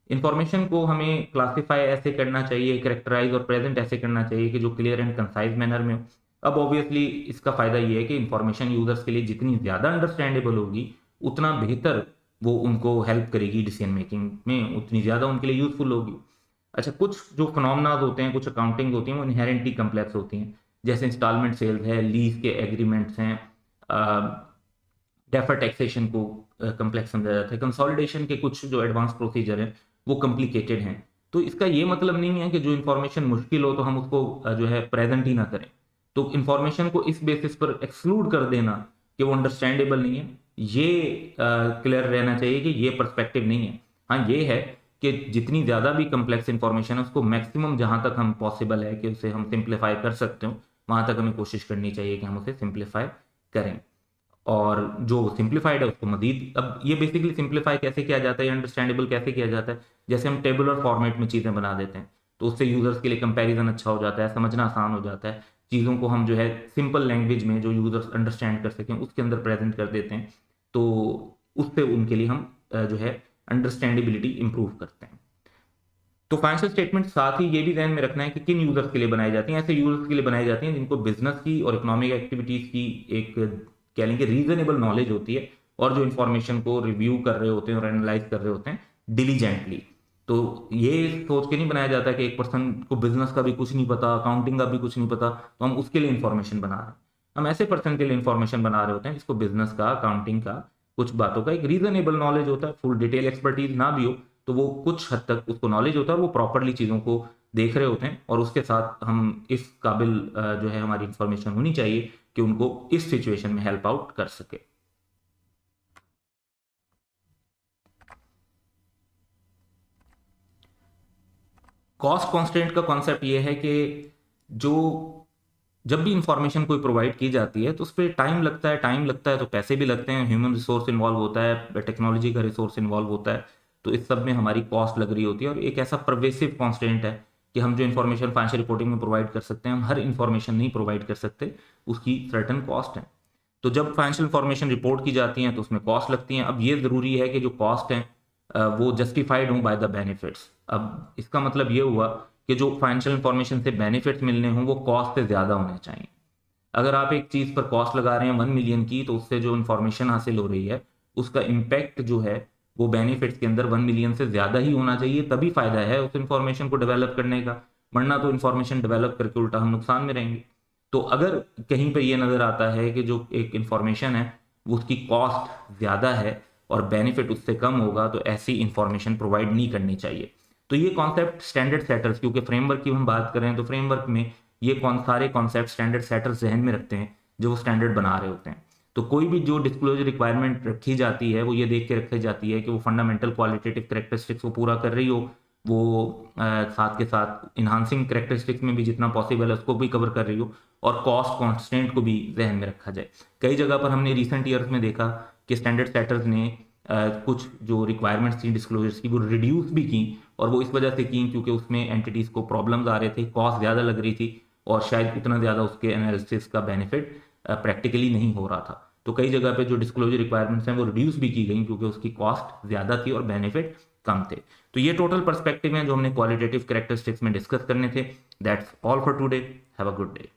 इन्फॉर्मेशन को हमें क्लासीफाई ऐसे करना चाहिए, कैरेक्टराइज और प्रेजेंट ऐसे करना चाहिए कि जो क्लियर एंड कंसाइज मैनर में हो। अब ऑब्वियसली इसका फ़ायदा ये है कि इन्फॉर्मेशन यूजर्स के लिए जितनी ज़्यादा अंडरस्टैंडेबल होगी उतना बेहतर वो उनको हेल्प करेगी डिसीजन मेकिंग में, उतनी ज़्यादा उनके लिए यूजफुल होगी। अच्छा, कुछ जो फिनोमेनाज होते हैं, कुछ अकाउंटिंग होती हैं वो इनहेरेंटली कम्प्लेक्स होती हैं, जैसे इंस्टॉलमेंट सेल्स है, लीज के एग्रीमेंट्स हैं, डेफर टैक्सेशन को कम्प्लेक्स समझा जाता है, कंसोलिडेशन के कुछ जो एडवांस प्रोसीजर हैं वो कॉम्प्लिकेटेड हैं। तो इसका ये मतलब नहीं है कि जो इन्फॉर्मेशन मुश्किल हो तो हम उसको जो है प्रेजेंट ही ना करें। तो इन्फॉर्मेशन को इस बेसिस पर एक्सक्लूड कर देना कि वो अंडरस्टैंडेबल नहीं है, ये क्लियर रहना चाहिए कि ये पर्सपेक्टिव नहीं है। हाँ, ये है कि जितनी ज़्यादा भी कम्प्लेक्स इन्फॉर्मेशन है उसको मैक्सिमम जहाँ तक हम पॉसिबल है कि उसे हम सिंप्लीफाई कर सकते हो वहाँ तक हमें कोशिश करनी चाहिए कि हम उसे सिंप्लीफाई करें। और जो सिंप्लीफाइड है उसको मजीद, अब ये बेसिकली सिंप्लीफाई कैसे किया जाता है, अंडरस्टैंडेबल कैसे किया जाता है, जैसे हम टेबुलर फॉर्मेट में चीज़ें बना देते हैं तो उससे यूजर्स के लिए कंपैरिजन अच्छा हो जाता है, समझना आसान हो जाता है। चीज़ों को हम जो है सिंपल लैंग्वेज में जो यूजर्स अंडरस्टैंड कर सकें उसके अंदर प्रेजेंट कर देते हैं, तो उससे उनके लिए हम जो है अंडरस्टैंडेबिलिटी इंप्रूव करते हैं। तो फाइनेंशियल स्टेटमेंट साथ ही ये भी ध्यान में रखना है कि किन यूजर्स के लिए बनाई जाती हैं। ऐसे यूजर्स के लिए बनाई जाती हैं जिनको बिजनेस की और इकोनॉमिक एक्टिविटीज की एक कह लेंगे रीजनेबल नॉलेज होती है और जो इन्फॉर्मेशन को रिव्यू कर रहे होते हैं और एनालाइज कर रहे होते हैं डिलीजेंटली। तो ये सोच के नहीं बनाया जाता कि एक पर्सन को बिजनेस का भी कुछ नहीं पता, अकाउंटिंग का भी कुछ नहीं पता, तो हम उसके लिए इन्फॉर्मेशन बना रहे हैं। हम ऐसे पर्सन के लिए इन्फॉर्मेशन बना रहे होते हैं जिसको बिजनेस का, अकाउंटिंग का, कुछ बातों का एक रीजनेबल नॉलेज होता है। फुल डिटेल एक्सपर्टीज ना भी हो तो वो कुछ हद तक उसको नॉलेज होता है और वो प्रॉपरली चीज़ों को देख रहे होते हैं, और उसके साथ हम इस काबिल जो है हमारी इंफॉर्मेशन होनी चाहिए कि उनको इस सिचुएशन में हेल्प आउट कर सके। कॉस्ट कॉन्स्टेंट का कॉन्सेप्ट ये है कि जो जब भी इंफॉर्मेशन कोई प्रोवाइड की जाती है तो उस पर टाइम लगता है, टाइम लगता है तो पैसे भी लगते हैं, ह्यूमन रिसोर्स इन्वॉल्व होता है, टेक्नोलॉजी का रिसोर्स इन्वॉल्व होता है, तो इस सब में हमारी कॉस्ट लग रही होती है। और एक ऐसा परवेसिव कॉन्स्टेंट है कि हम जो इन्फॉर्मेशन फाइनेंशियल रिपोर्टिंग में प्रोवाइड कर सकते हैं, हम हर इन्फॉर्मेशन नहीं प्रोवाइड कर सकते, उसकी सर्टन कॉस्ट है। तो जब फाइनेंशियल इंफॉर्मेशन रिपोर्ट की जाती हैं तो उसमें कॉस्ट लगती हैं। अब ये ज़रूरी है कि जो कॉस्ट हैं वो जस्टिफाइड हों बाय द बेनिफिट्स। अब इसका मतलब ये हुआ कि जो फाइनेंशियल इंफॉर्मेशन से बेनिफिट्स मिलने हों वो कॉस्ट से ज़्यादा होने चाहिए। अगर आप एक चीज़ पर कॉस्ट लगा रहे हैं 1 मिलियन की, तो उससे जो इन्फॉर्मेशन हासिल हो रही है उसका इम्पैक्ट जो है वो बेनिफिट्स के अंदर 1 मिलियन से ज़्यादा ही होना चाहिए, तभी फ़ायदा है उस इन्फॉर्मेशन को डेवलप करने का, वरना तो इन्फॉर्मेशन डेवलप करके उल्टा हम नुकसान में रहेंगे। तो अगर कहीं पर ये नज़र आता है कि जो एक इन्फॉर्मेशन है वो उसकी कॉस्ट ज़्यादा है और बेनिफिट उससे कम होगा, तो ऐसी इन्फॉर्मेशन प्रोवाइड नहीं करनी चाहिए। तो ये कॉन्सेप्ट स्टैंडर्ड सेटर्स, क्योंकि फ्रेमवर्क की हम बात करें तो फ्रेमवर्क में ये सारे कॉन्सेप्ट स्टैंडर्ड सेटर्स जहन में रखते हैं जो वो स्टैंडर्ड बना रहे होते हैं। तो कोई भी जो डिस्क्लोजर रिक्वायरमेंट रखी जाती है वो ये देख के रखी जाती है कि वो फंडामेंटल क्वालिटेटिव करेक्टरिस्टिक्स को पूरा कर रही हो, वो साथ के साथ इन्हांसिंग करेक्टरिस्टिक्स में भी जितना पॉसिबल है उसको भी कवर कर रही हो, और कॉस्ट कॉन्स्टेंट को भी जहन में रखा जाए। कई जगह पर हमने रिसेंट ईयर्स में देखा कि स्टैंडर्ड सेटर्स ने कुछ जो रिक्वायरमेंट्स थी डिस्क्लोजर्स की वो रिड्यूस भी की, और वो इस वजह से की क्योंकि उसमें एंटिटीज़ को प्रॉब्लम्स आ रहे थे, कॉस्ट ज़्यादा लग रही थी और शायद उतना ज़्यादा उसके एनालिसिस का बेनिफिट प्रैक्टिकली नहीं हो रहा था। तो कई जगह पे जो डिस्क्लोजर रिक्वायरमेंट्स हैं वो रिड्यूस भी की गई क्योंकि उसकी कॉस्ट ज़्यादा थी और बेनिफिट कम थे। तो ये टोटल पर्सपेक्टिव हैं जो हमने क्वालिटेटिव कैरेक्टरिस्टिक्स में डिस्कस करने थे। That's all for today. Have a good day.